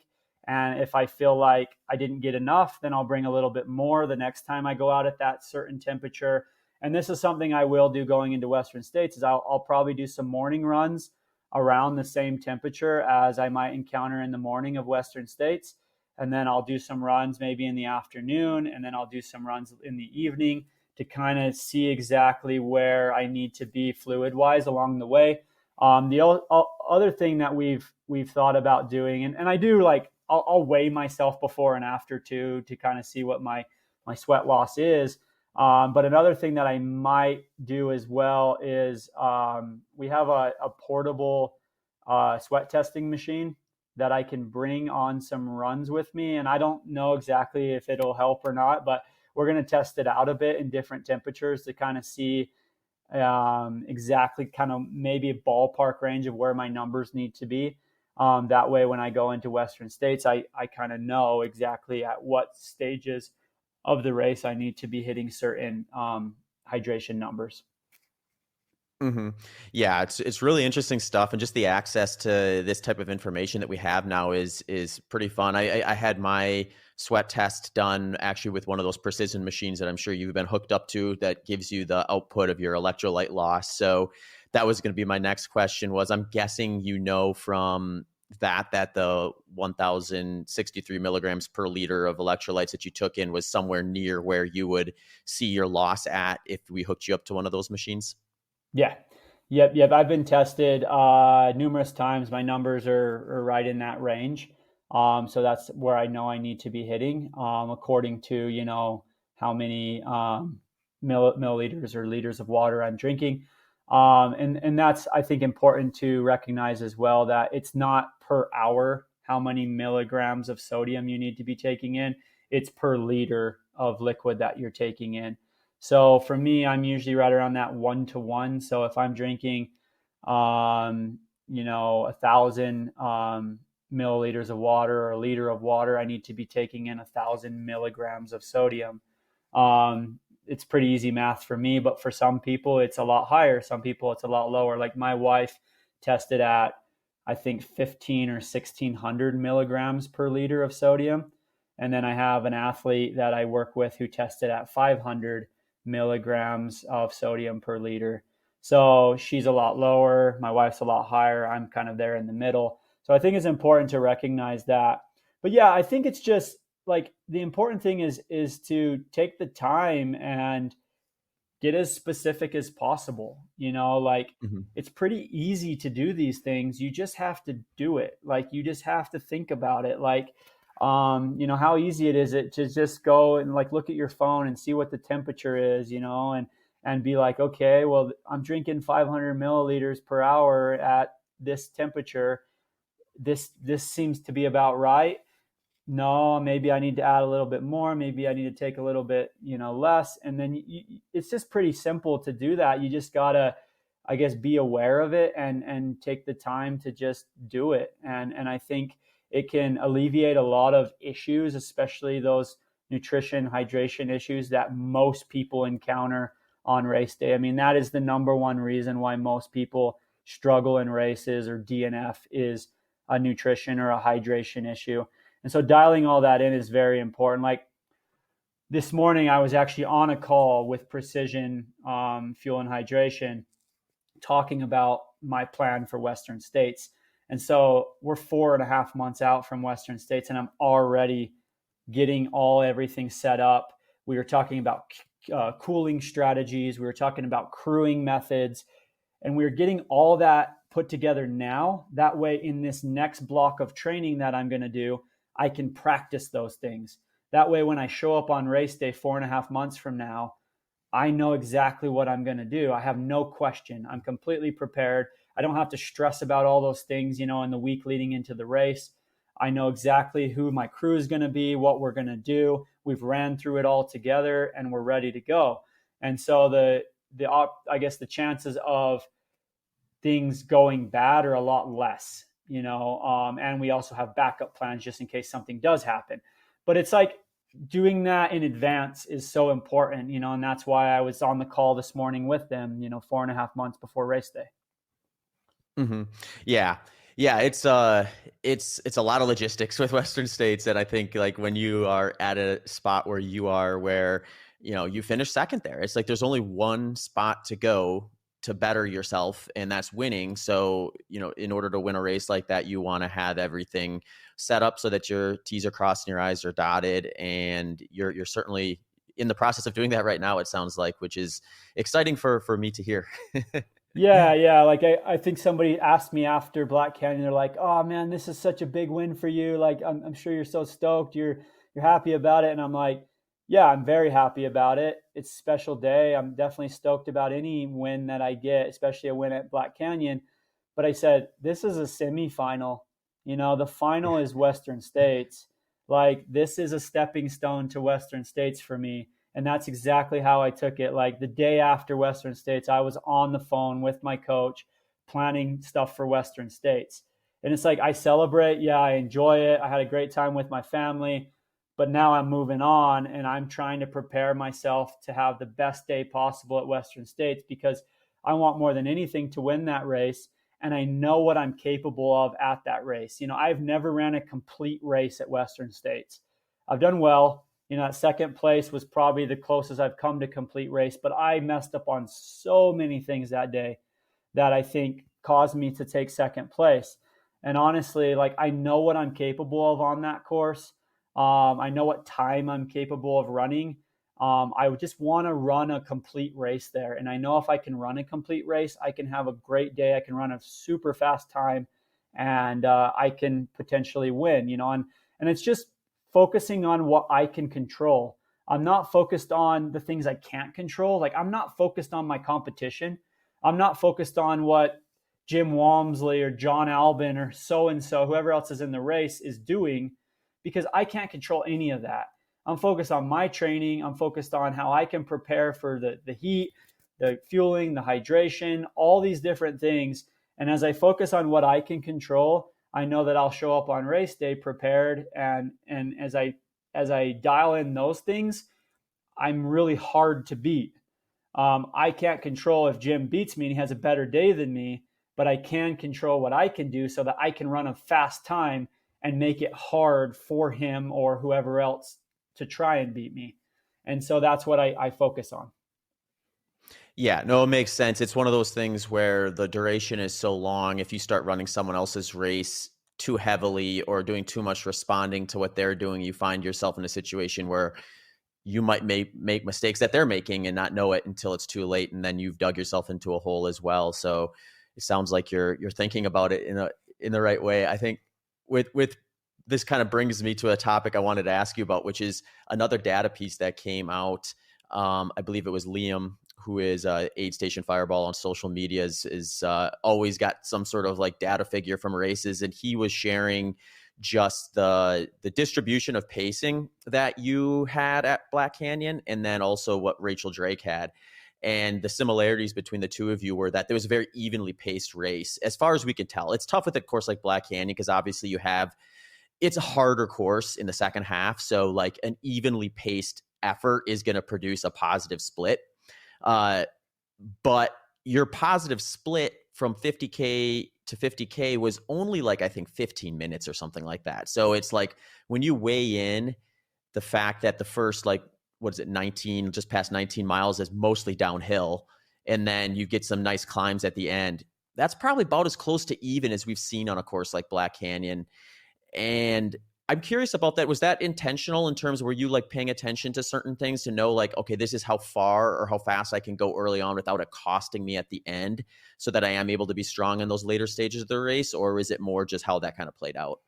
And if I feel like I didn't get enough, then I'll bring a little bit more the next time I go out at that certain temperature. And this is something I will do going into Western states, is I'll probably do some morning runs around the same temperature as I might encounter in the morning of Western states. And then I'll do some runs maybe in the afternoon, and then I'll do some runs in the evening to kind of see exactly where I need to be fluid wise along the way. The other thing that we've thought about doing, and I do, like, I'll weigh myself before and after too, to kind of see what my sweat loss is. But another thing that I might do as well is we have a portable sweat testing machine that I can bring on some runs with me. And I don't know exactly if it'll help or not, but we're going to test it out a bit in different temperatures to kind of see exactly, kind of maybe a ballpark range of where my numbers need to be. That way, when I go into Western states, I kind of know exactly at what stages of the race I need to be hitting certain hydration numbers. Mm-hmm. Yeah, it's really interesting stuff, and just the access to this type of information that we have now is pretty fun. I had my sweat test done actually with one of those precision machines that I'm sure you've been hooked up to, that gives you the output of your electrolyte loss. So that was going to be my next question. Was, I'm guessing from that the 1,063 milligrams per liter of electrolytes that you took in was somewhere near where you would see your loss at if we hooked you up to one of those machines? Yeah. Yep. I've been tested numerous times. My numbers are right in that range. So that's where I know I need to be hitting, according to, how many milliliters or liters of water I'm drinking. And that's, I think, important to recognize as well, that it's not per hour how many milligrams of sodium you need to be taking in. It's per liter of liquid that you're taking in. So for me, I'm usually right around that 1-to-1. So if I'm drinking, 1,000 milliliters of water or a liter of water, I need to be taking in 1,000 milligrams of sodium. It's pretty easy math for me, but for some people it's a lot higher. Some people it's a lot lower. Like my wife tested at, I think 15 or 1,600 milligrams per liter of sodium. And then I have an athlete that I work with who tested at 500 milligrams of sodium per liter. So she's a lot lower. My wife's a lot higher. I'm kind of there in the middle. So I think it's important to recognize that. But yeah, I think it's just like the important thing is to take the time and get as specific as possible. Like Mhm. it's pretty easy to do these things. You just have to do it. Like you just have to think about it. Like, how easy it is to just go and like look at your phone and see what the temperature is, and be like, okay, well, I'm drinking 500 milliliters per hour at this temperature. This seems to be about right. No, maybe I need to add a little bit more. Maybe I need to take a little bit, less. And then it's just pretty simple to do that. You just gotta, I guess, be aware of it and take the time to just do it. And I think it can alleviate a lot of issues, especially those nutrition, hydration issues that most people encounter on race day. I mean, that is the number one reason why most people struggle in races or DNF is a nutrition or a hydration issue. And so dialing all that in is very important. Like this morning, I was actually on a call with Precision Fuel and Hydration talking about my plan for Western States. And so we're 4.5 months out from Western States, and I'm already getting everything set up. We were talking about cooling strategies. We were talking about crewing methods, and we were getting all that put together now. That way, in this next block of training that I'm going to do, I can practice those things. That way, when I show up on race day 4.5 months from now, I know exactly what I'm going to do. I have no question. I'm completely prepared. I don't have to stress about all those things, in the week leading into the race. I know exactly who my crew is going to be, what we're going to do. We've ran through it all together and we're ready to go. And so I guess the chances of things going bad are a lot less, and we also have backup plans just in case something does happen. But it's like doing that in advance is so important, and that's why I was on the call this morning with them, 4.5 months before race day. Mm-hmm. Yeah. Yeah, it's a lot of logistics with Western States, and I think like when you are at a spot where you finish second there, it's like there's only one spot to go to better yourself, and that's winning. So, in order to win a race like that, you want to have everything set up so that your T's are crossed and your I's are dotted, and you're certainly in the process of doing that right now, it sounds like, which is exciting for me to hear. Yeah. Like I think somebody asked me after Black Canyon, they're like, "Oh man, this is such a big win for you. Like I'm sure you're so stoked. You're happy about it." And I'm like, "Yeah, I'm very happy about it. It's a special day. I'm definitely stoked about any win that I get, especially a win at Black Canyon." But I said, "This is a semifinal. The final is Western States. Like this is a stepping stone to Western States for me." And that's exactly how I took it. Like the day after Western States, I was on the phone with my coach planning stuff for Western States. And it's like, I celebrate. Yeah, I enjoy it. I had a great time with my family. But now I'm moving on and I'm trying to prepare myself to have the best day possible at Western States because I want more than anything to win that race. And I know what I'm capable of at that race. I've never ran a complete race at Western States. I've done well. That second place was probably the closest I've come to complete race, but I messed up on so many things that day that I think caused me to take second place. And honestly, like I know what I'm capable of on that course. I know what time I'm capable of running. I just want to run a complete race there. And I know if I can run a complete race, I can have a great day. I can run a super fast time and I can potentially win, and it's just focusing on what I can control. I'm not focused on the things I can't control. Like I'm not focused on my competition. I'm not focused on what Jim Walmsley or John Albin or so-and-so, whoever else is in the race is doing because I can't control any of that. I'm focused on my training. I'm focused on how I can prepare for the heat, the fueling, the hydration, all these different things. And as I focus on what I can control, I know that I'll show up on race day prepared. And as I dial in those things, I'm really hard to beat. I can't control if Jim beats me and he has a better day than me, but I can control what I can do so that I can run a fast time and make it hard for him or whoever else to try and beat me. And so that's what I focus on. Yeah, no, it makes sense. It's one of those things where the duration is so long. If you start running someone else's race too heavily or doing too much responding to what they're doing, you find yourself in a situation where you might make mistakes that they're making and not know it until it's too late, and then you've dug yourself into a hole as well. So it sounds like you're thinking about it in the right way. I think with this kind of brings me to a topic I wanted to ask you about, which is another data piece that came out. I believe it was Liam, who is Aid Station Fireball on social media, is always got some sort of like data figure from races, and he was sharing just the distribution of pacing that you had at Black Canyon, and then also what Rachel Drake had. And the similarities between the two of you were that there was a very evenly paced race, as far as we could tell. It's tough with a course like Black Canyon because obviously it's a harder course in the second half. So like an evenly paced effort is going to produce a positive split. But your positive split from 50K to 50K was only like, I think 15 minutes or something like that. So it's like when you weigh in the fact that the first, like, what is it, 19, just past 19 miles is mostly downhill, and then you get some nice climbs at the end, that's probably about as close to even as we've seen on a course like Black Canyon. And I'm curious about that. Was that intentional in terms of, were you like paying attention to certain things to know like, okay, this is how far or how fast I can go early on without it costing me at the end so that I am able to be strong in those later stages of the race? Or is it more just how that kind of played out?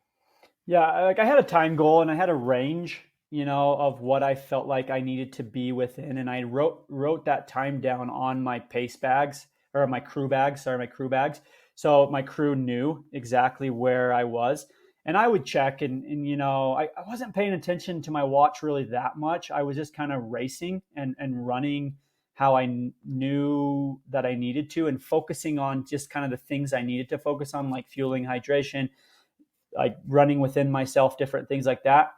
Yeah, like I had a time goal and I had a range, of what I felt like I needed to be within, and I wrote that time down on my pace bags or my crew bags. Sorry, my crew bags. So my crew knew exactly where I was, and I would check, and I wasn't paying attention to my watch really that much. I was just kind of racing and running how I knew that I needed to, and focusing on just kind of the things I needed to focus on, like fueling, hydration, like running within myself, different things like that.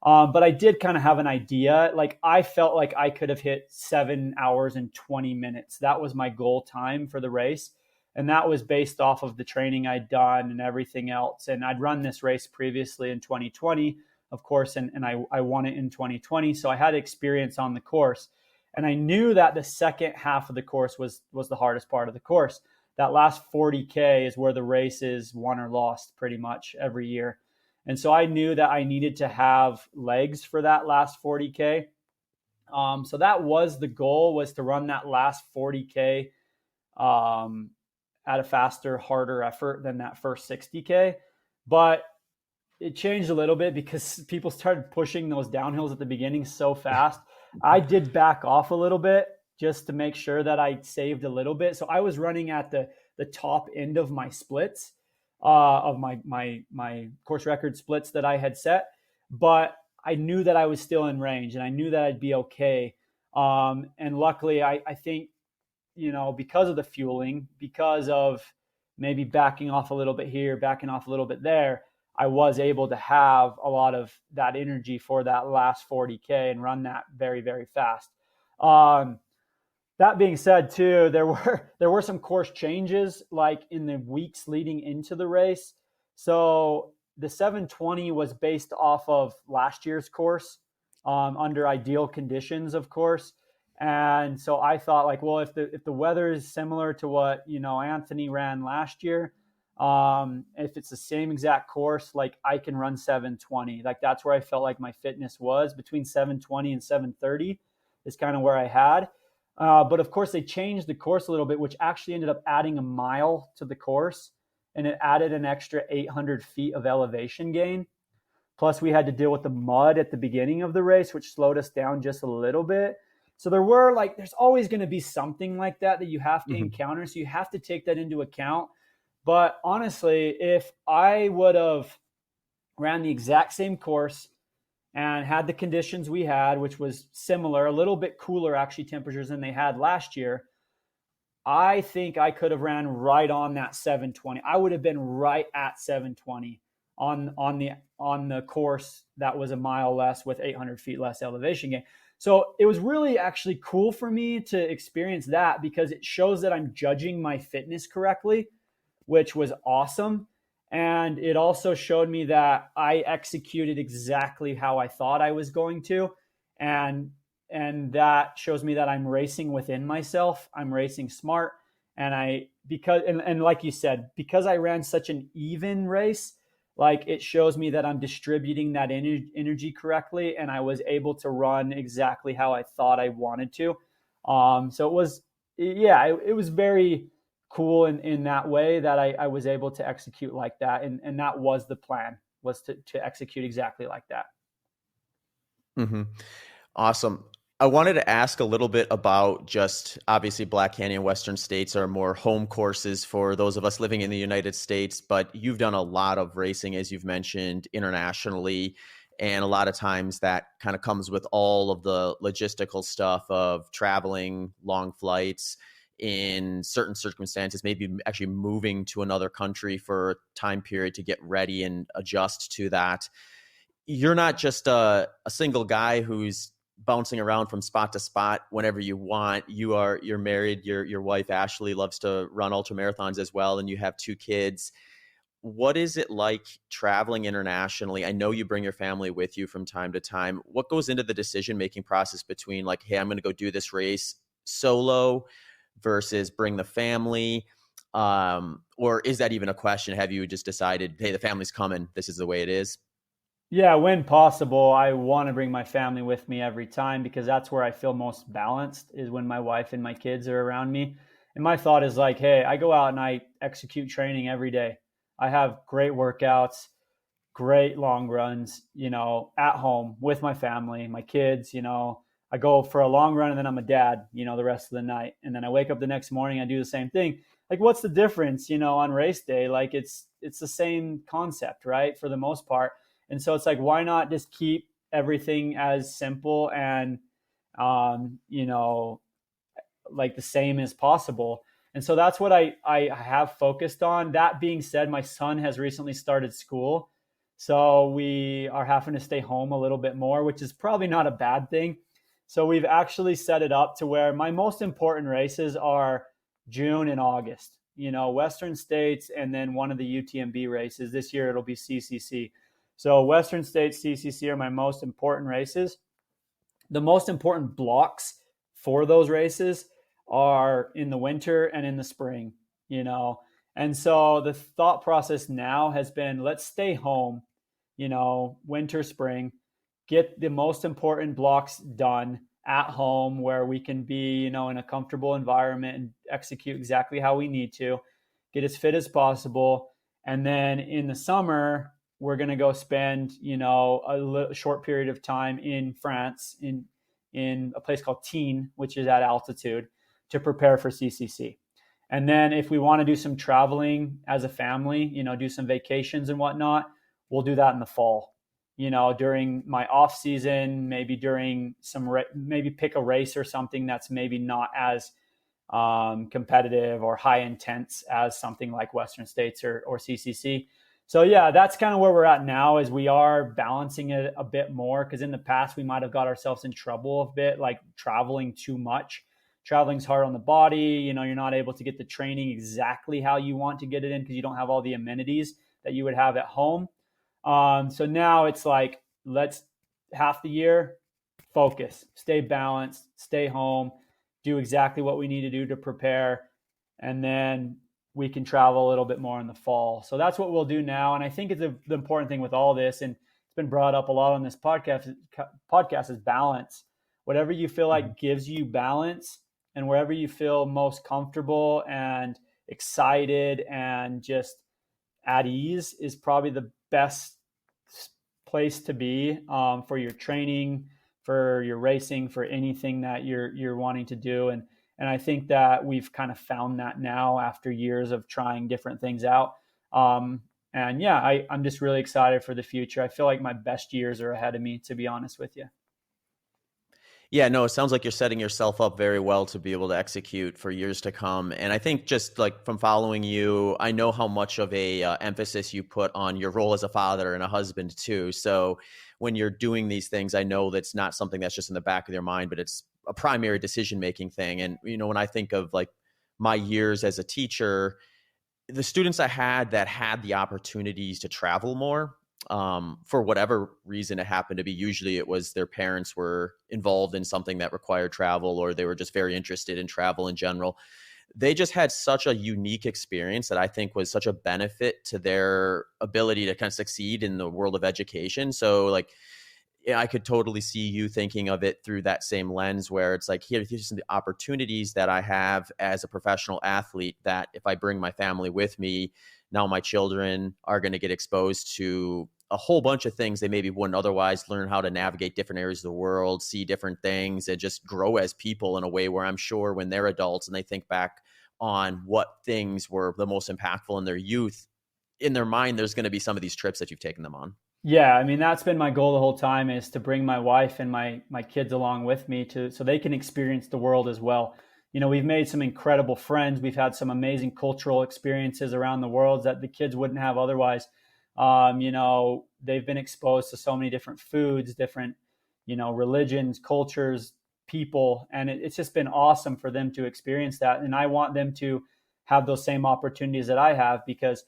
But I did kind of have an idea. Like I felt like I could have hit 7 hours and 20 minutes. That was my goal time for the race. And that was based off of the training I'd done and everything else. And I'd run this race previously in 2020, of course, and I won it in 2020. So I had experience on the course. And I knew that the second half of the course was the hardest part of the course. That last 40K is where the race is won or lost pretty much every year. And so I knew that I needed to have legs for that last 40K. So that was the goal, was to run that last 40K at a faster, harder effort than that first 60K. But it changed a little bit because people started pushing those downhills at the beginning so fast. I did back off a little bit just to make sure that I saved a little bit. So I was running at the top end of my splits, of my course record splits that I had set, but I knew that I was still in range and I knew that I'd be okay. And luckily, I think, because of the fueling, because of maybe backing off a little bit here, backing off a little bit there, I was able to have a lot of that energy for that last 40K and run that very, very fast. That being said, too, there were some course changes like in the weeks leading into the race. So the 720 was based off of last year's course, under ideal conditions, of course. And so I thought, like, well, if the weather is similar to what Anthony ran last year, if it's the same exact course, like I can run 720. Like that's where I felt like my fitness was, between 720 and 730 is kind of where I had. But of course, they changed the course a little bit, which actually ended up adding a mile to the course, and it added an extra 800 feet of elevation gain. Plus, we had to deal with the mud at the beginning of the race, which slowed us down just a little bit. So there's always going to be something like that you have to encounter. So you have to take that into account. But honestly, if I would have ran the exact same course and had the conditions we had, which was similar, a little bit cooler actually temperatures than they had last year, I think I could have ran right on that 720. I would have been right at 720 on the course that was a mile less with 800 feet less elevation gain. So it was really actually cool for me to experience that because it shows that I'm judging my fitness correctly, which was awesome. And it also showed me that I executed exactly how I thought I was going to. And and that shows me that I'm racing within myself. I'm racing smart. And and like you said, because I ran such an even race, like it shows me that I'm distributing that energy correctly, and I was able to run exactly how I thought I wanted to. So it was, yeah, it was very cool in that way that I was able to execute like that. And that was the plan, was to execute exactly like that. Hmm. Awesome. I wanted to ask a little bit about just obviously Black Canyon Western States are more home courses for those of us living in the United States, but you've done a lot of racing, as you've mentioned, internationally. And a lot of times that kind of comes with all of the logistical stuff of traveling long flights in certain circumstances, maybe actually moving to another country for a time period to get ready and adjust to that. You're not just a single guy who's bouncing around from spot to spot whenever you want. You're married. Your wife Ashley loves to run ultra marathons as well, and you have two kids. What is it like traveling internationally? I know you bring your family with you from time to time. What goes into the decision making process between like, hey, I'm going to go do this race solo versus bring the family? Or is that even a question? Have you just decided, hey, the family's coming, this is the way it is? Yeah, when possible, I want to bring my family with me every time because that's where I feel most balanced is when my wife and my kids are around me. And my thought is like, hey, I go out and I execute training every day. I have great workouts, great long runs, at home with my family, my kids. I go for a long run and then I'm a dad, the rest of the night. And then I wake up the next morning, I do the same thing. Like, what's the difference, on race day? Like, it's the same concept, right? For the most part. And so it's like, why not just keep everything as simple and, um, you know, like the same as possible. And so that's what I have focused on. That being said, my son has recently started school. So we are having to stay home a little bit more, which is probably not a bad thing. So we've actually set it up to where my most important races are June and August, Western States, and then one of the UTMB races. This year it'll be CCC. So Western States, CCC are my most important races. The most important blocks for those races are in the winter and in the spring, you know. And so the thought process now has been let's stay home, winter, spring, get the most important blocks done at home where we can be, in a comfortable environment and execute exactly how we need to, get as fit as possible. And then in the summer, we're going to go spend, a short period of time in France, in a place called Tignes, which is at altitude, to prepare for CCC. And then if we want to do some traveling as a family, do some vacations and whatnot, we'll do that in the fall. During my off season, maybe during maybe pick a race or something that's maybe not as competitive or high intense as something like Western States or CCC. So yeah, that's kind of where we're at now is we are balancing it a bit more because in the past we might have got ourselves in trouble a bit, like traveling too much. Traveling's hard on the body. You're not able to get the training exactly how you want to get it in because you don't have all the amenities that you would have at home. So now it's like, let's half the year focus, stay balanced, stay home, do exactly what we need to do to prepare. And then we can travel a little bit more in the fall. So that's what we'll do now. And I think it's the important thing with all this, and it's been brought up a lot on this podcast is balance. Whatever you feel like gives you balance and wherever you feel most comfortable and excited and just at ease is probably the best place to be for your training, for your racing, for anything that you're wanting to do. And I think that we've kind of found that now after years of trying different things out. And yeah, I'm just really excited for the future. I feel like my best years are ahead of me, to be honest with you. Yeah, no, it sounds like you're setting yourself up very well to be able to execute for years to come. And I think just like from following you, I know how much of a emphasis you put on your role as a father and a husband too. So when you're doing these things, I know that's not something that's just in the back of your mind, but it's a primary decision making thing. And when I think of like my years as a teacher, the students I had the opportunities to travel more, for whatever reason it happened to be. Usually it was their parents were involved in something that required travel, or they were just very interested in travel in general. They just had such a unique experience that I think was such a benefit to their ability to kind of succeed in the world of education. So like, yeah, I could totally see you thinking of it through that same lens where it's like, here's some of the opportunities that I have as a professional athlete that if I bring my family with me, now my children are going to get exposed to a whole bunch of things they maybe wouldn't otherwise, learn how to navigate different areas of the world, see different things, and just grow as people in a way where I'm sure when they're adults and they think back on what things were the most impactful in their youth, in their mind, there's going to be some of these trips that you've taken them on. Yeah, I mean that's been my goal the whole time, is to bring my wife and my kids along with me to so they can experience the world as well. We've made some incredible friends. We've had some amazing cultural experiences around the world that the kids wouldn't have otherwise. They've been exposed to so many different foods, different, religions, cultures, people, and it's just been awesome for them to experience that. And I want them to have those same opportunities that I have because,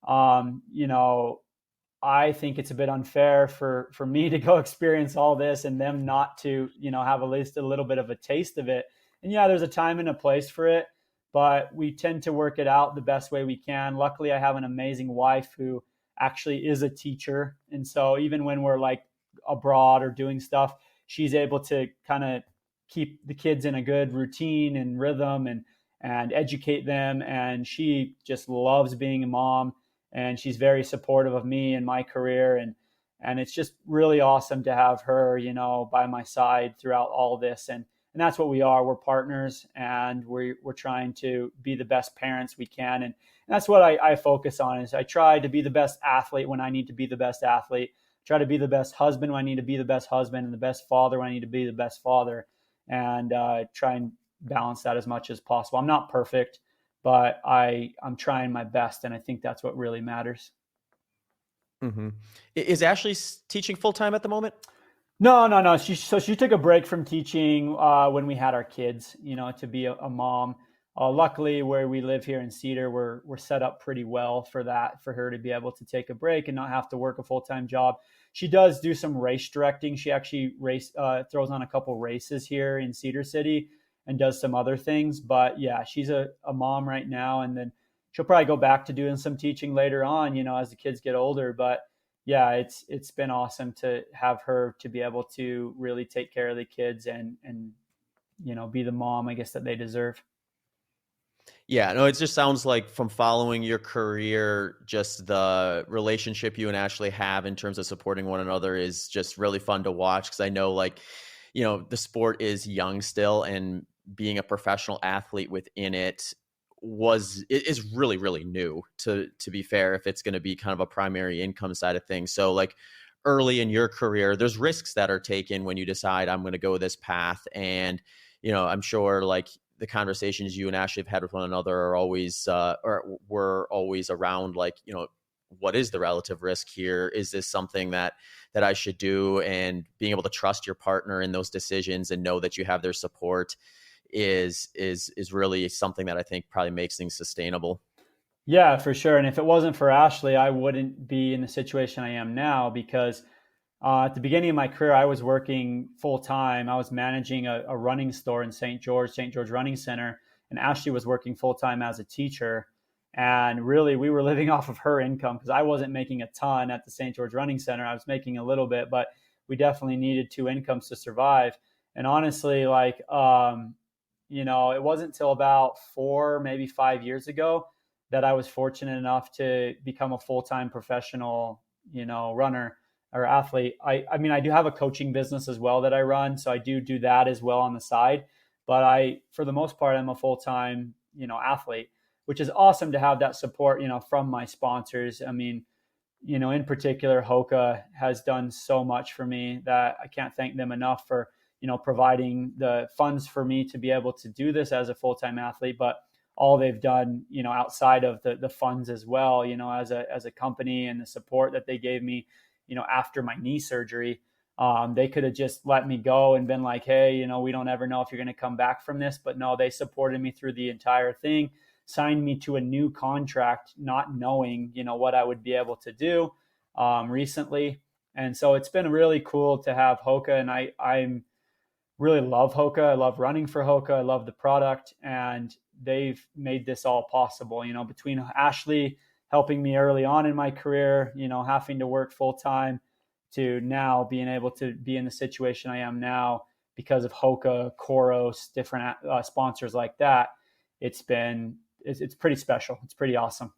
um, you know, I think it's a bit unfair for me to go experience all this and them not to, have at least a little bit of a taste of it. And yeah, there's a time and a place for it, but we tend to work it out the best way we can. Luckily, I have an amazing wife who actually is a teacher. And so even when we're like abroad or doing stuff, she's able to kind of keep the kids in a good routine and rhythm and educate them. And she just loves being a mom, and she's very supportive of me and my career, and it's just really awesome to have her, by my side throughout all this. And that's what we are. We're partners, and we're trying to be the best parents we can. And that's what I focus on. Is I try to be the best athlete when I need to be the best athlete, try to be the best husband when I need to be the best husband, and the best father when I need to be the best father, and try and balance that as much as possible. I'm not perfect, but I'm trying my best, and I think that's what really matters. Mm-hmm. Is Ashley teaching full time at the moment? No, no, no. She took a break from teaching when we had our kids, to be a mom. Luckily, where we live here in Cedar, we're set up pretty well for that, for her to be able to take a break and not have to work a full time job. She does do some race directing. She actually throws on a couple races here in Cedar City and does some other things. But yeah, she's a mom right now, and then she'll probably go back to doing some teaching later on, as the kids get older. But yeah, it's been awesome to have her to be able to really take care of the kids and be the mom, I guess, that they deserve. Yeah, no, it just sounds like from following your career, just the relationship you and Ashley have in terms of supporting one another is just really fun to watch. Because I know, like, the sport is young still, and being a professional athlete within it is really, really new, to be fair, if it's going to be kind of a primary income side of things. So like early in your career, there's risks that are taken when you decide I'm going to go this path. And, I'm sure like the conversations you and Ashley have had with one another are always, or were always around like, what is the relative risk here? Is this something that I should do? And being able to trust your partner in those decisions and know that you have their support is really something that I think probably makes things sustainable. Yeah, for sure. And if it wasn't for Ashley, I wouldn't be in the situation I am now because at the beginning of my career, I was working full time. I was managing a running store in St. George Running Center, and Ashley was working full time as a teacher. And really, we were living off of her income because I wasn't making a ton at the St. George Running Center. I was making a little bit, but we definitely needed two incomes to survive. And honestly, like, it wasn't until about 4, maybe 5 years ago that I was fortunate enough to become a full time professional, runner or athlete. I mean, I do have a coaching business as well that I run, so I do that as well on the side. But for the most part, I'm a full time, athlete, which is awesome to have that support, from my sponsors. I mean, in particular, Hoka has done so much for me that I can't thank them enough for providing the funds for me to be able to do this as a full-time athlete, but all they've done, outside of the funds as well, as a company, and the support that they gave me, after my knee surgery. They could have just let me go and been like, hey, we don't ever know if you're going to come back from this. But no, they supported me through the entire thing, signed me to a new contract, not knowing, what I would be able to do recently. And so it's been really cool to have Hoka, and I'm really love Hoka. I love running for Hoka. I love the product, and they've made this all possible, between Ashley helping me early on in my career, having to work full time, to now being able to be in the situation I am now because of Hoka, Koros, different sponsors like that. It's pretty special. It's pretty awesome.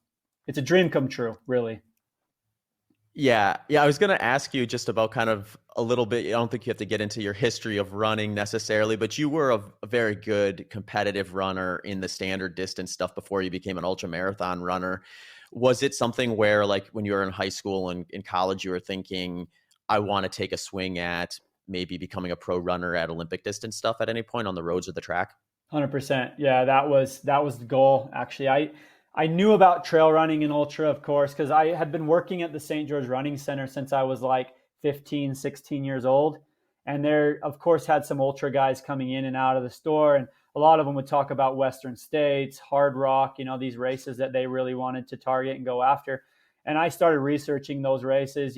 It's a dream come true, really. Yeah. I was going to ask you just about kind of a little bit. I don't think you have to get into your history of running necessarily, but you were a very good competitive runner in the standard distance stuff before you became an ultra marathon runner. Was it something where, like, when you were in high school and in college, you were thinking, I want to take a swing at maybe becoming a pro runner at Olympic distance stuff at any point on the roads or the track? 100%. Yeah, that was the goal. Actually, I knew about trail running and ultra, of course, because I had been working at the St. George Running Center since I was like 15, 16 years old. And there, of course, had some ultra guys coming in and out of the store. And a lot of them would talk about Western States, Hard Rock, these races that they really wanted to target and go after. And I started researching those races,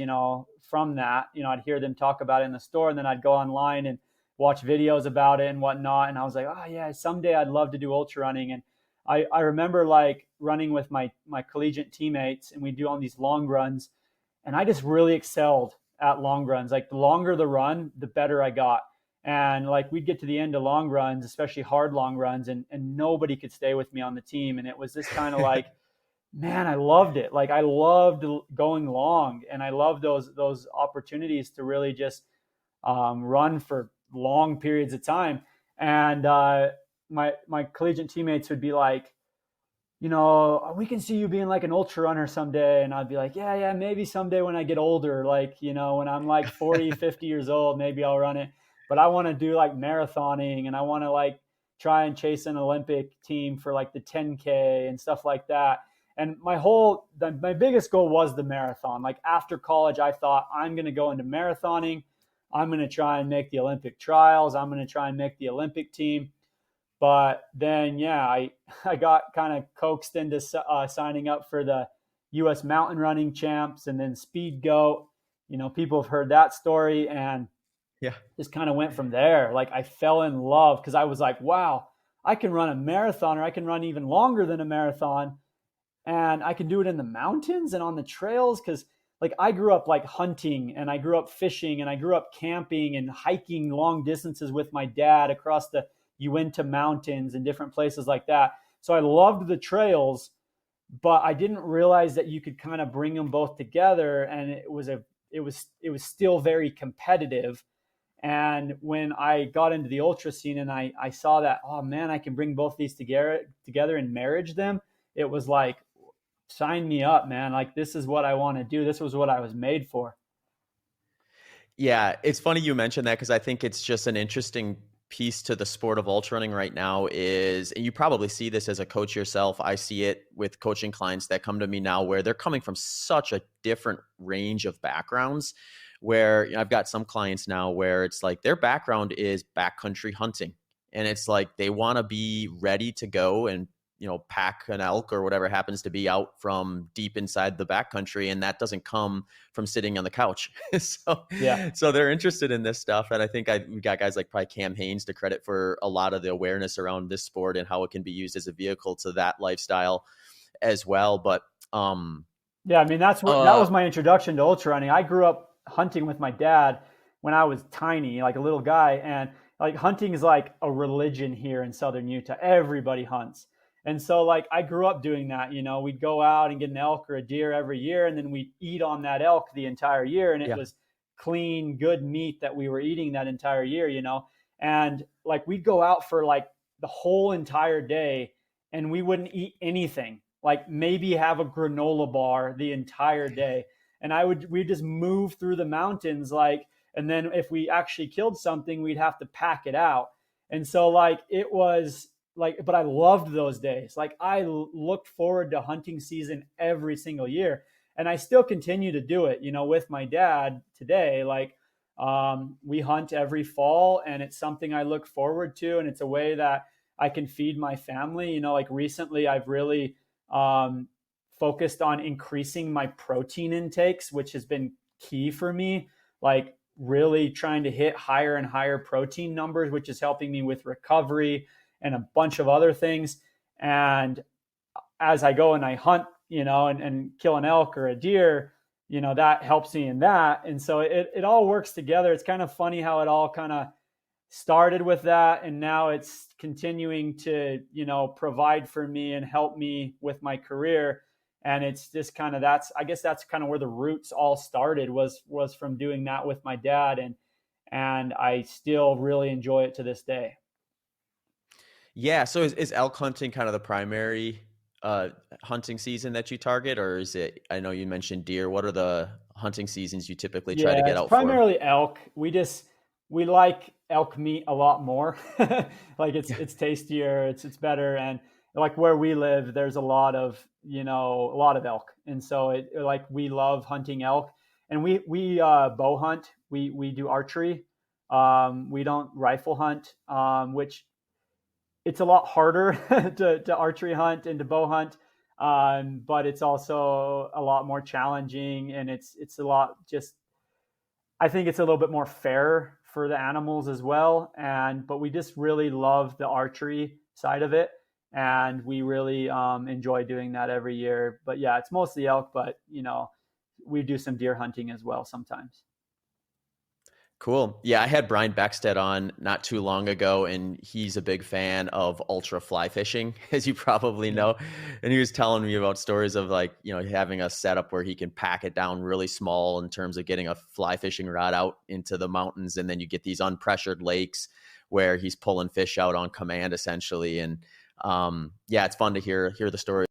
from that. I'd hear them talk about it in the store, and then I'd go online and watch videos about it and whatnot. And I was like, oh, yeah, someday I'd love to do ultra running. And I remember like running with my collegiate teammates, and we'd do on these long runs. And I just really excelled at long runs. Like, the longer the run, the better I got. And like, we'd get to the end of long runs, especially hard long runs, and nobody could stay with me on the team. And it was this kind of like, man, I loved it. Like, I loved going long, and I loved those opportunities to really just run for long periods of time. And my collegiate teammates would be like, we can see you being like an ultra runner someday. And I'd be like, yeah, maybe someday when I get older, like, when I'm like 40, 50 years old, maybe I'll run it. But I want to do like marathoning, and I want to like try and chase an Olympic team for like the 10K and stuff like that. And my biggest goal was the marathon. Like, after college, I thought, I'm going to go into marathoning. I'm going to try and make the Olympic trials. I'm going to try and make the Olympic team. But then, yeah, I got kind of coaxed into signing up for the U.S. mountain running champs, and then Speed Goat. People have heard that story, and Yeah. just kind of went from there. Like, I fell in love because I was like, wow, I can run a marathon, or I can run even longer than a marathon. And I can do it in the mountains and on the trails, because like, I grew up like hunting, and I grew up fishing, and I grew up camping and hiking long distances with my dad across the Uinta Mountains and different places like that. So I loved the trails, but I didn't realize that you could kind of bring them both together, and it was still very competitive. And when I got into the ultra scene, and I saw that, oh man, I can bring both these together and marriage them, it was like, sign me up, man. Like, this is what I want to do. This was what I was made for. Yeah, it's funny you mentioned that, because I think it's just an interesting piece to the sport of ultra running right now is, and you probably see this as a coach yourself. I see it with coaching clients that come to me now, where they're coming from such a different range of backgrounds, where I've got some clients now where it's like their background is backcountry hunting, and it's like they want to be ready to go and pack an elk or whatever happens to be out from deep inside the backcountry, and that doesn't come from sitting on the couch. Yeah. So they're interested in this stuff, and I think we got guys like probably Cam Hanes to credit for a lot of the awareness around this sport and how it can be used as a vehicle to that lifestyle as well. But yeah, I mean, that was my introduction to ultra running. I grew up hunting with my dad when I was tiny, like a little guy, and like, hunting is like a religion here in Southern Utah. Everybody hunts. And so like, I grew up doing that. We'd go out and get an elk or a deer every year, and then we'd eat on that elk the entire year. And it was clean, good meat that we were eating that entire year, and like, we'd go out for like the whole entire day, and we wouldn't eat anything, like maybe have a granola bar the entire day. And we'd just move through the mountains, like, And then if we actually killed something, we'd have to pack it out. And so like it was like, but I loved those days. Like I looked forward to hunting season every single year. And I still continue to do it, with my dad today. Like we hunt every fall, and it's something I look forward to. And it's a way that I can feed my family. Like recently I've really focused on increasing my protein intakes, which has been key for me. Like really trying to hit higher and higher protein numbers, which is helping me with recovery and a bunch of other things. And as I go and I hunt, and kill an elk or a deer, that helps me in that. And so it all works together. It's kind of funny how it all kind of started with that, and now it's continuing to, provide for me and help me with my career. And it's just kind of, I guess that's kind of where the roots all started, was from doing that with my dad. And I still really enjoy it to this day. Yeah. So is elk hunting kind of the primary hunting season that you target, or is it, I know you mentioned deer. What are the hunting seasons you typically try to get It's out for? primarily elk. We like elk meat a lot more. Like it's tastier, it's better. And like where we live, there's a lot of elk. And so we love hunting elk. And we bow hunt. We do archery. We don't rifle hunt, which it's a lot harder to archery hunt and to bow hunt. But it's also a lot more challenging, and it's a lot just, I think it's a little bit more fair for the animals as well. But we just really love the archery side of it. And we really enjoy doing that every year. But yeah, it's mostly elk, but we do some deer hunting as well sometimes. Cool. Yeah, I had Brian Beckstead on not too long ago, and he's a big fan of ultra fly fishing, as you probably know. And he was telling me about stories of having a setup where he can pack it down really small in terms of getting a fly fishing rod out into the mountains. And then you get these unpressured lakes where he's pulling fish out on command, essentially. And it's fun to hear the story.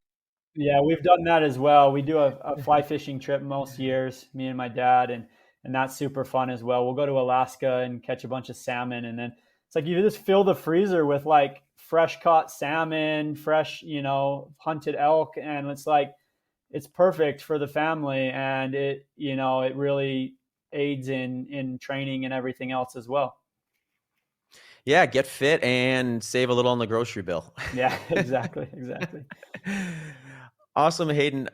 Yeah, we've done that as well. We do a fly fishing trip most years, me and my dad, and that's super fun as well. We'll go to Alaska and catch a bunch of salmon, and then it's like you just fill the freezer with like fresh caught salmon, fresh, hunted elk, and it's perfect for the family, and it really aids in training and everything else as well. Yeah, get fit and save a little on the grocery bill. Yeah, exactly. Awesome, Hayden.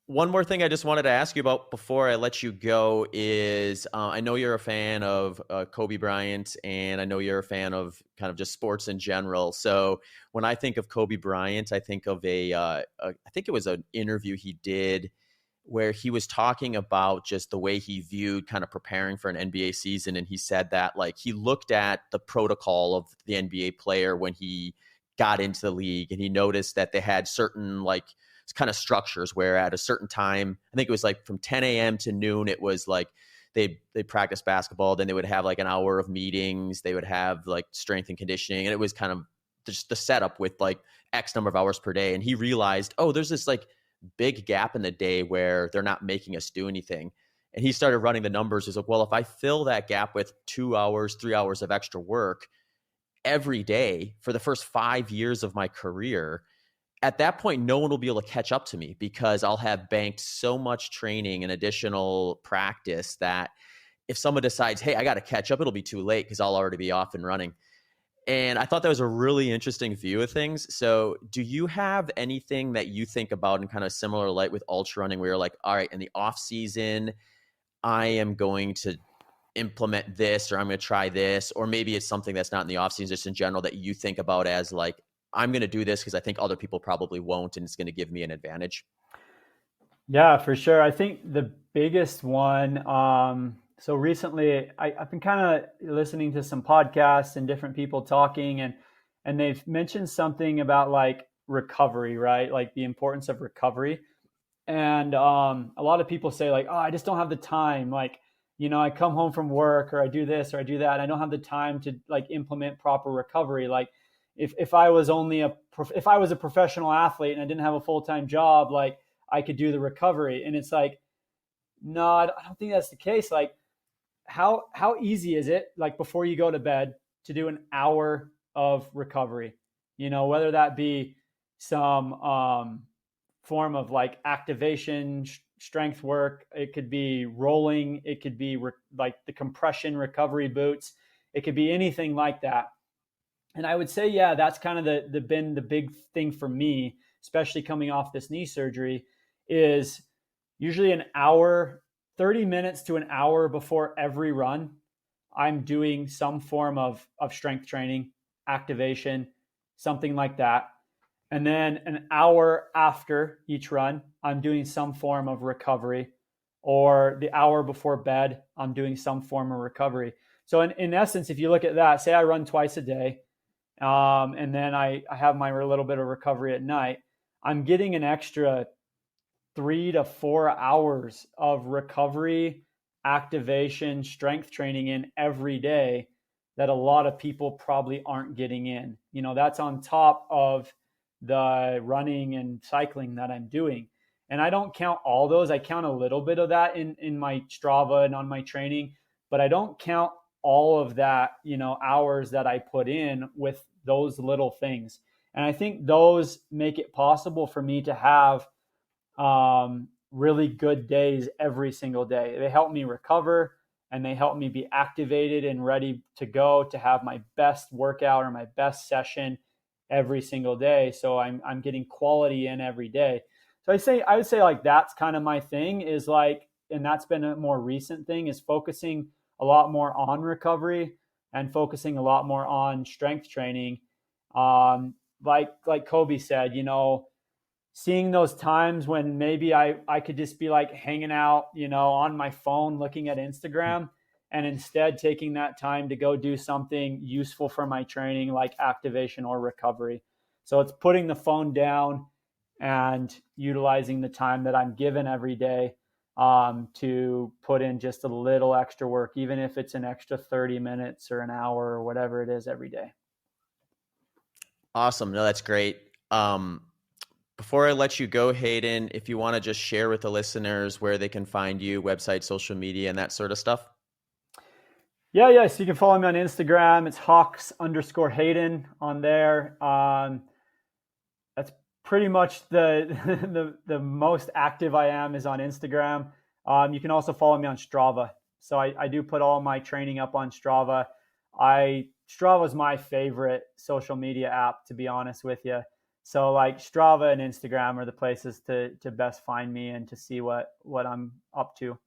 One more thing I just wanted to ask you about before I let you go is I know you're a fan of Kobe Bryant, and I know you're a fan of kind of just sports in general. So when I think of Kobe Bryant, I think of I think it was an interview he did where he was talking about just the way he viewed kind of preparing for an NBA season. And he said that he looked at the protocol of the NBA player when he got into the league, and he noticed that they had certain kind of structures where at a certain time, I think it was from 10 a.m. to noon, it was they practice basketball, then they would have an hour of meetings, they would have strength and conditioning, and it was kind of just the setup with X number of hours per day. And he realized, oh, there's this big gap in the day where they're not making us do anything. And he started running the numbers. He's like, well, if I fill that gap with 2 hours, 3 hours of extra work every day for the first 5 years of my career, at that point, no one will be able to catch up to me because I'll have banked so much training and additional practice that if someone decides, hey, I got to catch up, it'll be too late because I'll already be off and running. And I thought that was a really interesting view of things. So do you have anything that you think about in kind of similar light with ultra running where you're like, all right, in the off season, I am going to implement this, or I'm going to try this, or maybe it's something that's not in the off season, just in general, that you think about as I'm going to do this because I think other people probably won't, and it's going to give me an advantage? Yeah, for sure. I think the biggest one, so recently I've been kind of listening to some podcasts and different people talking, and they've mentioned something about recovery, right? The importance of recovery. And a lot of people say oh, I just don't have the time. I come home from work, or I do this or I do that. I don't have the time to implement proper recovery. If I was if I was a professional athlete and I didn't have a full-time job, I could do the recovery. And it's no, I don't think that's the case. how easy is it, like before you go to bed, to do an hour of recovery? Whether that be some form of like activation, strength work. It could be rolling. It could be like the compression recovery boots. It could be anything like that. And I would say, yeah, that's kind of the big thing for me, especially coming off this knee surgery, is usually an hour, 30 minutes to an hour before every run, I'm doing some form of strength training, activation, something like that. And then an hour after each run, I'm doing some form of recovery. Or the hour before bed, I'm doing some form of recovery. So in essence, if you look at that, say I run twice a day, and then I have my little bit of recovery at night, I'm getting an extra 3 to 4 hours of recovery, activation, strength training in every day that a lot of people probably aren't getting in. That's on top of the running and cycling that I'm doing. And I don't count all those. I count a little bit of that in my Strava and on my training, but I don't count all of that, hours that I put in with those little things. And I think those make it possible for me to have really good days every single day. They help me recover and they help me be activated and ready to go to have my best workout or my best session every single day. So I'm getting quality in every day. So I would say like that's kind of my thing, is like, and that's been a more recent thing, is focusing a lot more on recovery and focusing a lot more on strength training. Like Kobe said, seeing those times when maybe I could just be like hanging out, on my phone looking at Instagram, and instead taking that time to go do something useful for my training, like activation or recovery. So it's putting the phone down and utilizing the time that I'm given every day to put in just a little extra work, even if it's an extra 30 minutes or an hour or whatever it is every day. Awesome. No, that's great. Before I let you go, Hayden, if you want to just share with the listeners where they can find you, website, social media, and that sort of stuff. Yeah. So you can follow me on Instagram. It's Hawks_Hayden on there. That's pretty much the most active I am is on Instagram. You can also follow me on Strava. So I do put all my training up on Strava. Strava is my favorite social media app, to be honest with you. So like Strava and Instagram are the places to best find me and to see what I'm up to.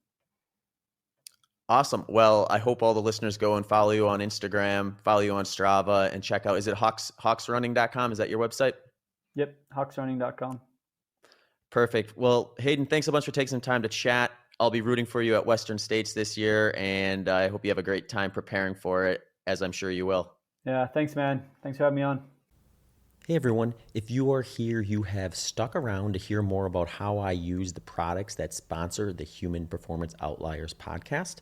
Awesome. Well, I hope all the listeners go and follow you on Instagram, follow you on Strava, and check out, is it hawksrunning.com? Is that your website? Yep, hawksrunning.com. Perfect. Well, Hayden, thanks so much for taking some time to chat. I'll be rooting for you at Western States this year, and I hope you have a great time preparing for it, as I'm sure you will. Yeah, thanks, man. Thanks for having me on. Hey everyone, if you are here, you have stuck around to hear more about how I use the products that sponsor the Human Performance Outliers podcast.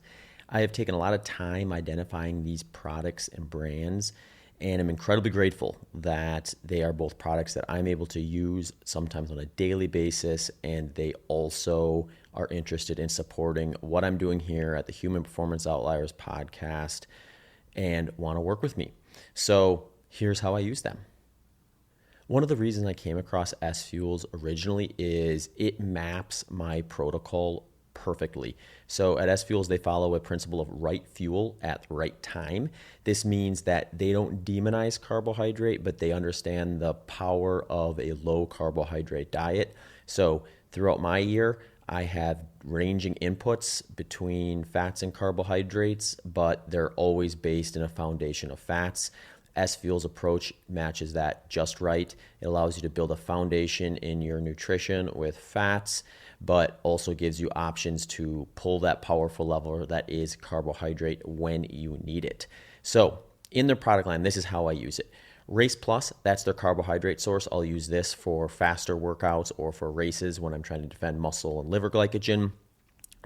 I have taken a lot of time identifying these products and brands, and I'm incredibly grateful that they are both products that I'm able to use sometimes on a daily basis, and they also are interested in supporting what I'm doing here at the Human Performance Outliers podcast and want to work with me. So here's how I use them. One of the reasons I came across S-Fuels originally is it maps my protocol perfectly. So at S-Fuels, they follow a principle of right fuel at the right time. This means that they don't demonize carbohydrate, but they understand the power of a low carbohydrate diet. So throughout my year, I have ranging inputs between fats and carbohydrates, but they're always based in a foundation of fats. S-Fuel's approach matches that just right. It allows you to build a foundation in your nutrition with fats, but also gives you options to pull that powerful lever that is carbohydrate when you need it. So in their product line, this is how I use it. Race Plus, that's their carbohydrate source. I'll use this for faster workouts or for races when I'm trying to defend muscle and liver glycogen.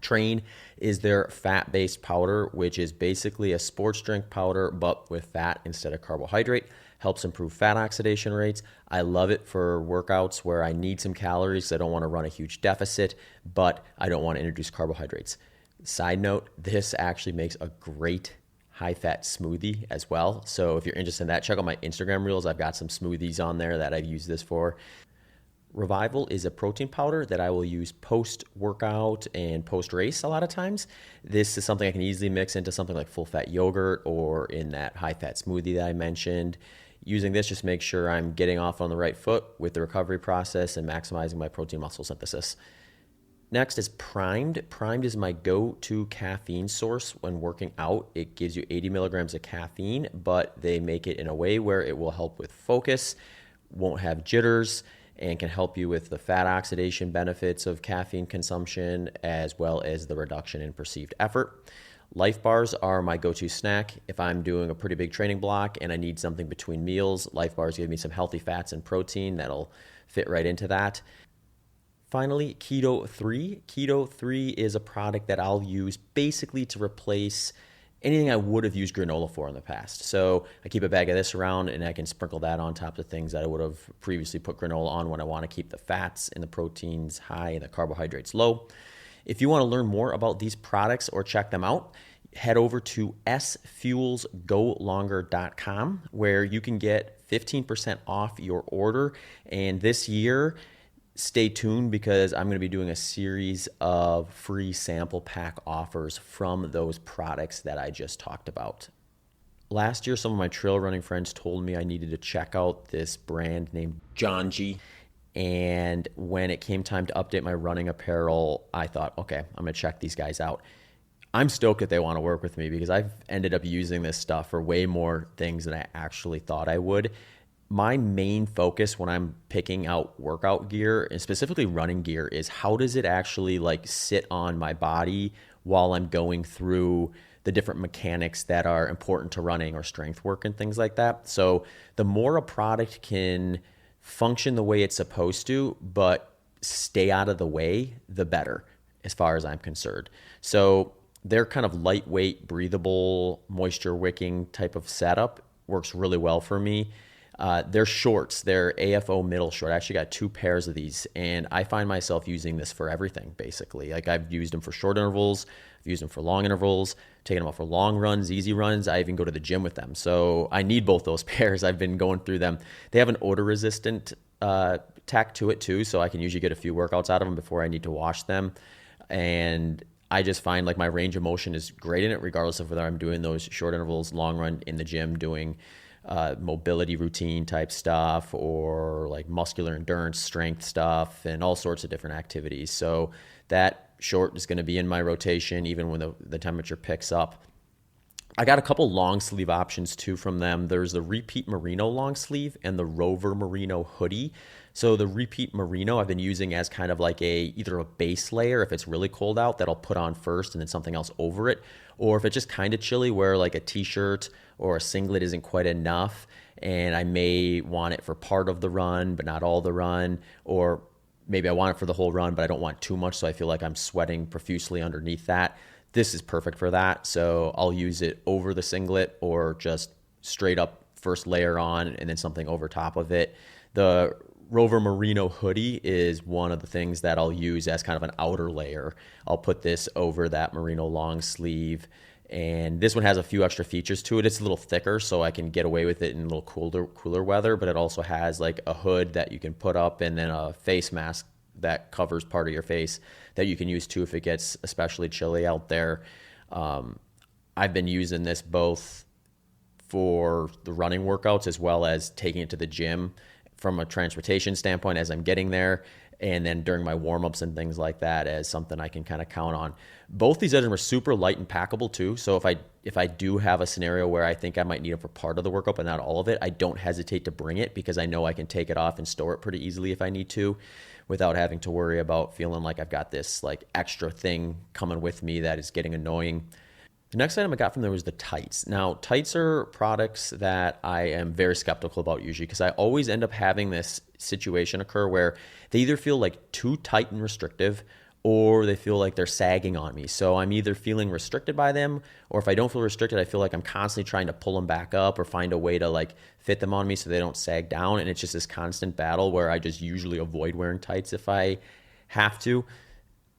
Train is their fat-based powder, which is basically a sports drink powder, but with fat instead of carbohydrate. Helps improve fat oxidation rates. I love it for workouts where I need some calories. I don't want to run a huge deficit, but I don't want to introduce carbohydrates. Side note, this actually makes a great high-fat smoothie as well. So if you're interested in that, check out my Instagram reels. I've got some smoothies on there that I've used this for. Revival is a protein powder that I will use post-workout and post-race a lot of times. This is something I can easily mix into something like full-fat yogurt or in that high-fat smoothie that I mentioned. Using this just makes sure I'm getting off on the right foot with the recovery process and maximizing my protein muscle synthesis. Next is Primed. Primed is my go-to caffeine source when working out. It gives you 80 milligrams of caffeine, but they make it in a way where it will help with focus, won't have jitters, and can help you with the fat oxidation benefits of caffeine consumption, as well as the reduction in perceived effort. Life bars are my go-to snack. If I'm doing a pretty big training block and I need something between meals, Life bars give me some healthy fats and protein that'll fit right into that. Finally, Keto 3. Keto 3 is a product that I'll use basically to replace anything I would have used granola for in the past. So I keep a bag of this around and I can sprinkle that on top of things that I would have previously put granola on when I want to keep the fats and the proteins high and the carbohydrates low. If you want to learn more about these products or check them out, head over to sfuelsgolonger.com where you can get 15% off your order. And this year, stay tuned because I'm going to be doing a series of free sample pack offers from those products that I just talked about. Last year, some of my trail running friends told me I needed to check out this brand named John G. And when it came time to update my running apparel, I thought, okay, I'm going to check these guys out. I'm stoked that they want to work with me because I've ended up using this stuff for way more things than I actually thought I would. My main focus when I'm picking out workout gear and specifically running gear is how does it actually like sit on my body while I'm going through the different mechanics that are important to running or strength work and things like that. So the more a product can function the way it's supposed to, but stay out of the way, the better as far as I'm concerned. So their kind of lightweight, breathable, moisture wicking type of setup works really well for me. They're shorts. They're AFO middle short. I actually got 2 pairs of these, and I find myself using this for everything, basically. Like I've used them for short intervals. I've used them for long intervals, taken them out for long runs, easy runs. I even go to the gym with them. So I need both those pairs. I've been going through them. They have an odor-resistant tack to it, too, so I can usually get a few workouts out of them before I need to wash them. And I just find like my range of motion is great in it, regardless of whether I'm doing those short intervals, long run in the gym, doing mobility routine type stuff or like muscular endurance strength stuff and all sorts of different activities. So that short is going to be in my rotation even when the temperature picks up. I got a couple long sleeve options too from them. There's the Repeat Merino long sleeve and the Rover Merino hoodie. So the Repeat Merino I've been using as kind of like either a base layer if it's really cold out that I'll put on first and then something else over it. Or if it's just kind of chilly where like a t-shirt or a singlet isn't quite enough and I may want it for part of the run but not all the run, or maybe I want it for the whole run but I don't want too much so I feel like I'm sweating profusely underneath that. This is perfect for that. So I'll use it over the singlet or just straight up first layer on and then something over top of it. The Rover Merino hoodie is one of the things that I'll use as kind of an outer layer. I'll put this over that merino long sleeve, and this one has a few extra features to it. It's a little thicker, so I can get away with it in a little cooler weather, but it also has like a hood that you can put up and then a face mask that covers part of your face that you can use too if it gets especially chilly out there. I've been using this both for the running workouts as well as taking it to the gym from a transportation standpoint as I'm getting there, and then during my warm-ups and things like that as something I can kind of count on. Both these items are super light and packable too, so if I do have a scenario where I think I might need it for part of the workout but not all of it, I don't hesitate to bring it because I know I can take it off and store it pretty easily if I need to without having to worry about feeling like I've got this like extra thing coming with me that is getting annoying. The next item I got from there was the tights. Now, tights are products that I am very skeptical about usually because I always end up having this situation occur where they either feel like too tight and restrictive or they feel like they're sagging on me. So I'm either feeling restricted by them, or if I don't feel restricted, I feel like I'm constantly trying to pull them back up or find a way to like fit them on me so they don't sag down. And it's just this constant battle where I just usually avoid wearing tights if I have to.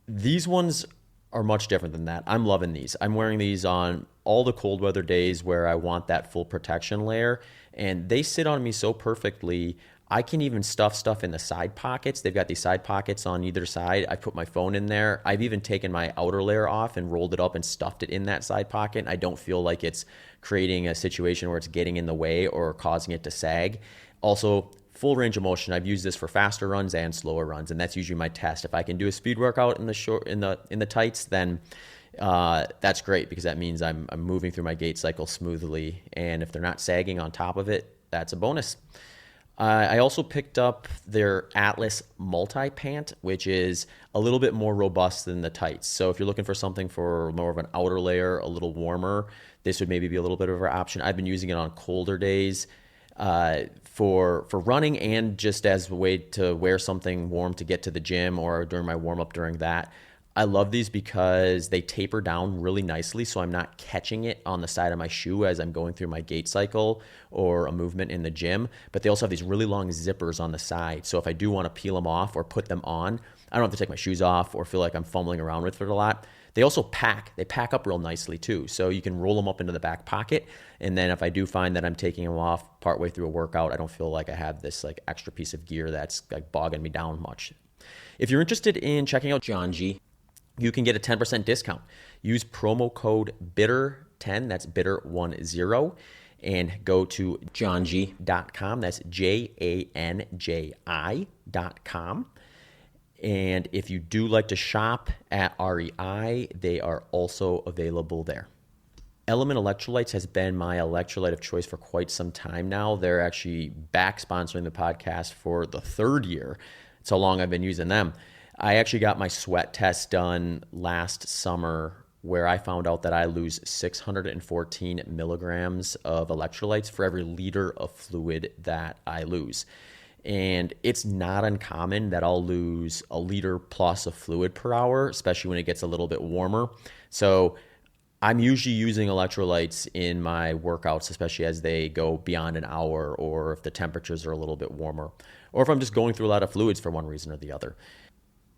These ones are much different than that. I'm loving these. I'm wearing these on all the cold weather days where I want that full protection layer, and they sit on me so perfectly. I can even stuff stuff in the side pockets. They've got these side pockets on either side. I put my phone in there. I've even taken my outer layer off and rolled it up and stuffed it in that side pocket. I don't feel like it's creating a situation where it's getting in the way or causing it to sag. Also, full range of motion. I've used this for faster runs and slower runs, and that's usually my test. If I can do a speed workout in the tights, then that's great, because that means I'm moving through my gait cycle smoothly. And if they're not sagging on top of it, that's a bonus. I also picked up their Atlas multi-pant, which is a little bit more robust than the tights. So if you're looking for something for more of an outer layer, a little warmer, this would maybe be a little bit of an option. I've been using it on colder days for running, and just as a way to wear something warm to get to the gym or during my warm-up during that. I love these because they taper down really nicely, so I'm not catching it on the side of my shoe as I'm going through my gait cycle or a movement in the gym. But they also have these really long zippers on the side, so if I do want to peel them off or put them on, I don't have to take my shoes off or feel like I'm fumbling around with it a lot. They also pack. They pack up real nicely too, so you can roll them up into the back pocket. And then if I do find that I'm taking them off partway through a workout, I don't feel like I have this like extra piece of gear that's like bogging me down much. If you're interested in checking out John G, you can get a 10% discount. Use promo code BITTER10, that's BITTER10, and go to johnji.com. That's JANJI.com. And if you do like to shop at REI, they are also available there. Element Electrolytes has been my electrolyte of choice for quite some time now. They're actually back sponsoring the podcast for the third year. That's how long I've been using them. I actually got my sweat test done last summer, where I found out that I lose 614 milligrams of electrolytes for every liter of fluid that I lose. And it's not uncommon that I'll lose a liter plus of fluid per hour, especially when it gets a little bit warmer. So I'm usually using electrolytes in my workouts, especially as they go beyond an hour, or if the temperatures are a little bit warmer, or if I'm just going through a lot of fluids for one reason or the other.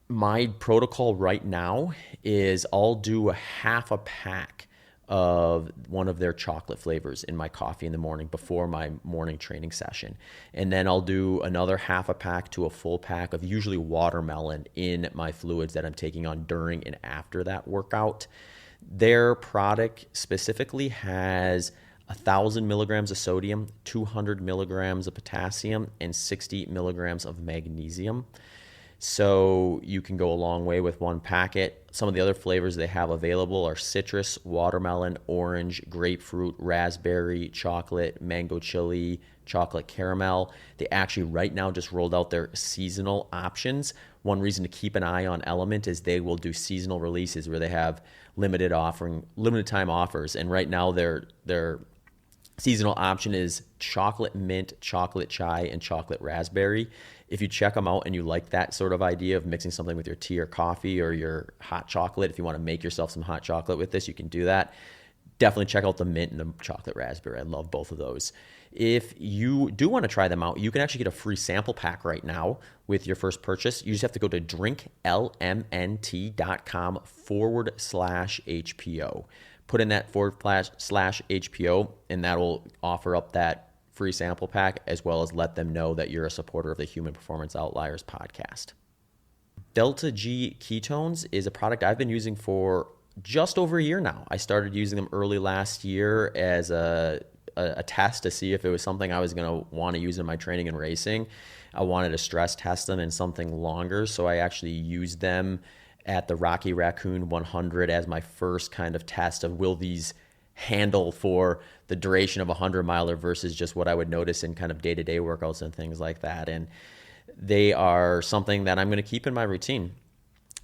My protocol right now is I'll do a half a pack of one of their chocolate flavors in my coffee in the morning before my morning training session. And then I'll do another half a pack to a full pack of usually watermelon in my fluids that I'm taking on during and after that workout. Their product specifically has 1,000 milligrams of sodium, 200 milligrams of potassium, and 60 milligrams of magnesium. So you can go a long way with one packet. Some of the other flavors they have available are citrus, watermelon, orange, grapefruit, raspberry, chocolate, mango chili, chocolate caramel. They actually right now just rolled out their seasonal options. One reason to keep an eye on Element is they will do seasonal releases where they have limited time offers. And right now their seasonal option is chocolate mint, chocolate chai, and chocolate raspberry. If you check them out and you like that sort of idea of mixing something with your tea or coffee or your hot chocolate, if you want to make yourself some hot chocolate with this, you can do that. Definitely check out the mint and the chocolate raspberry. I love both of those. If you do want to try them out, you can actually get a free sample pack right now with your first purchase. You just have to go to drinklmnt.com/HPO. Put in that /HPO, and that will offer up that free sample pack, as well as let them know that you're a supporter of the Human Performance Outliers podcast. Delta G ketones is a product I've been using for just over a year now. I started using them early last year as a test to see if it was something I was going to want to use in my training and racing. I wanted to stress test them in something longer, so I actually used them at the Rocky Raccoon 100 as my first kind of test of will these handle for the duration of a 100-miler versus just what I would notice in kind of day-to-day workouts and things like that. And they are something that I'm going to keep in my routine.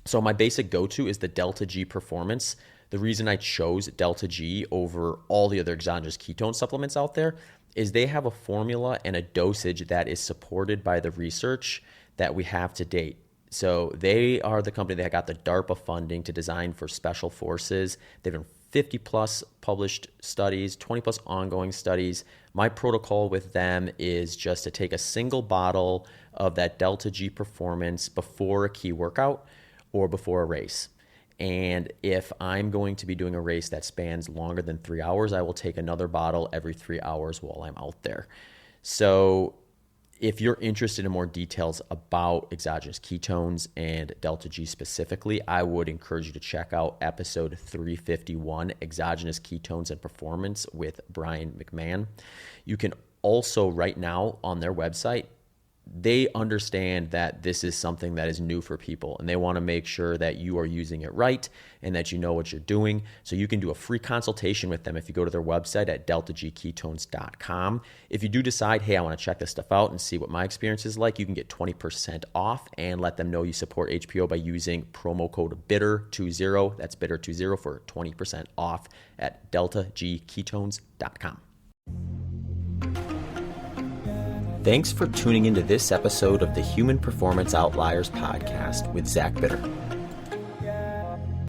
So my basic go-to is the Delta G Performance. The reason I chose Delta G over all the other exogenous ketone supplements out there is they have a formula and a dosage that is supported by the research that we have to date. So they are the company that got the DARPA funding to design for special forces. They've done 50 plus published studies, 20 plus ongoing studies. My protocol with them is just to take a single bottle of that Delta G Performance before a key workout or before a race. And if I'm going to be doing a race that spans longer than 3 hours, I will take another bottle every 3 hours while I'm out there. So if you're interested in more details about exogenous ketones and delta G specifically, I would encourage you to check out episode 351, Exogenous Ketones and Performance, with Brian McMahon. You can also, right now on their website, they understand that this is something that is new for people, and they want to make sure that you are using it right and that you know what you're doing. So you can do a free consultation with them if you go to their website at deltagketones.com. If you do decide, hey, I want to check this stuff out and see what my experience is like, you can get 20% off and let them know you support HPO by using promo code BITTER20. That's BITTER20 for 20% off at deltagketones.com. Thanks for tuning into this episode of the Human Performance Outliers podcast with Zach Bitter.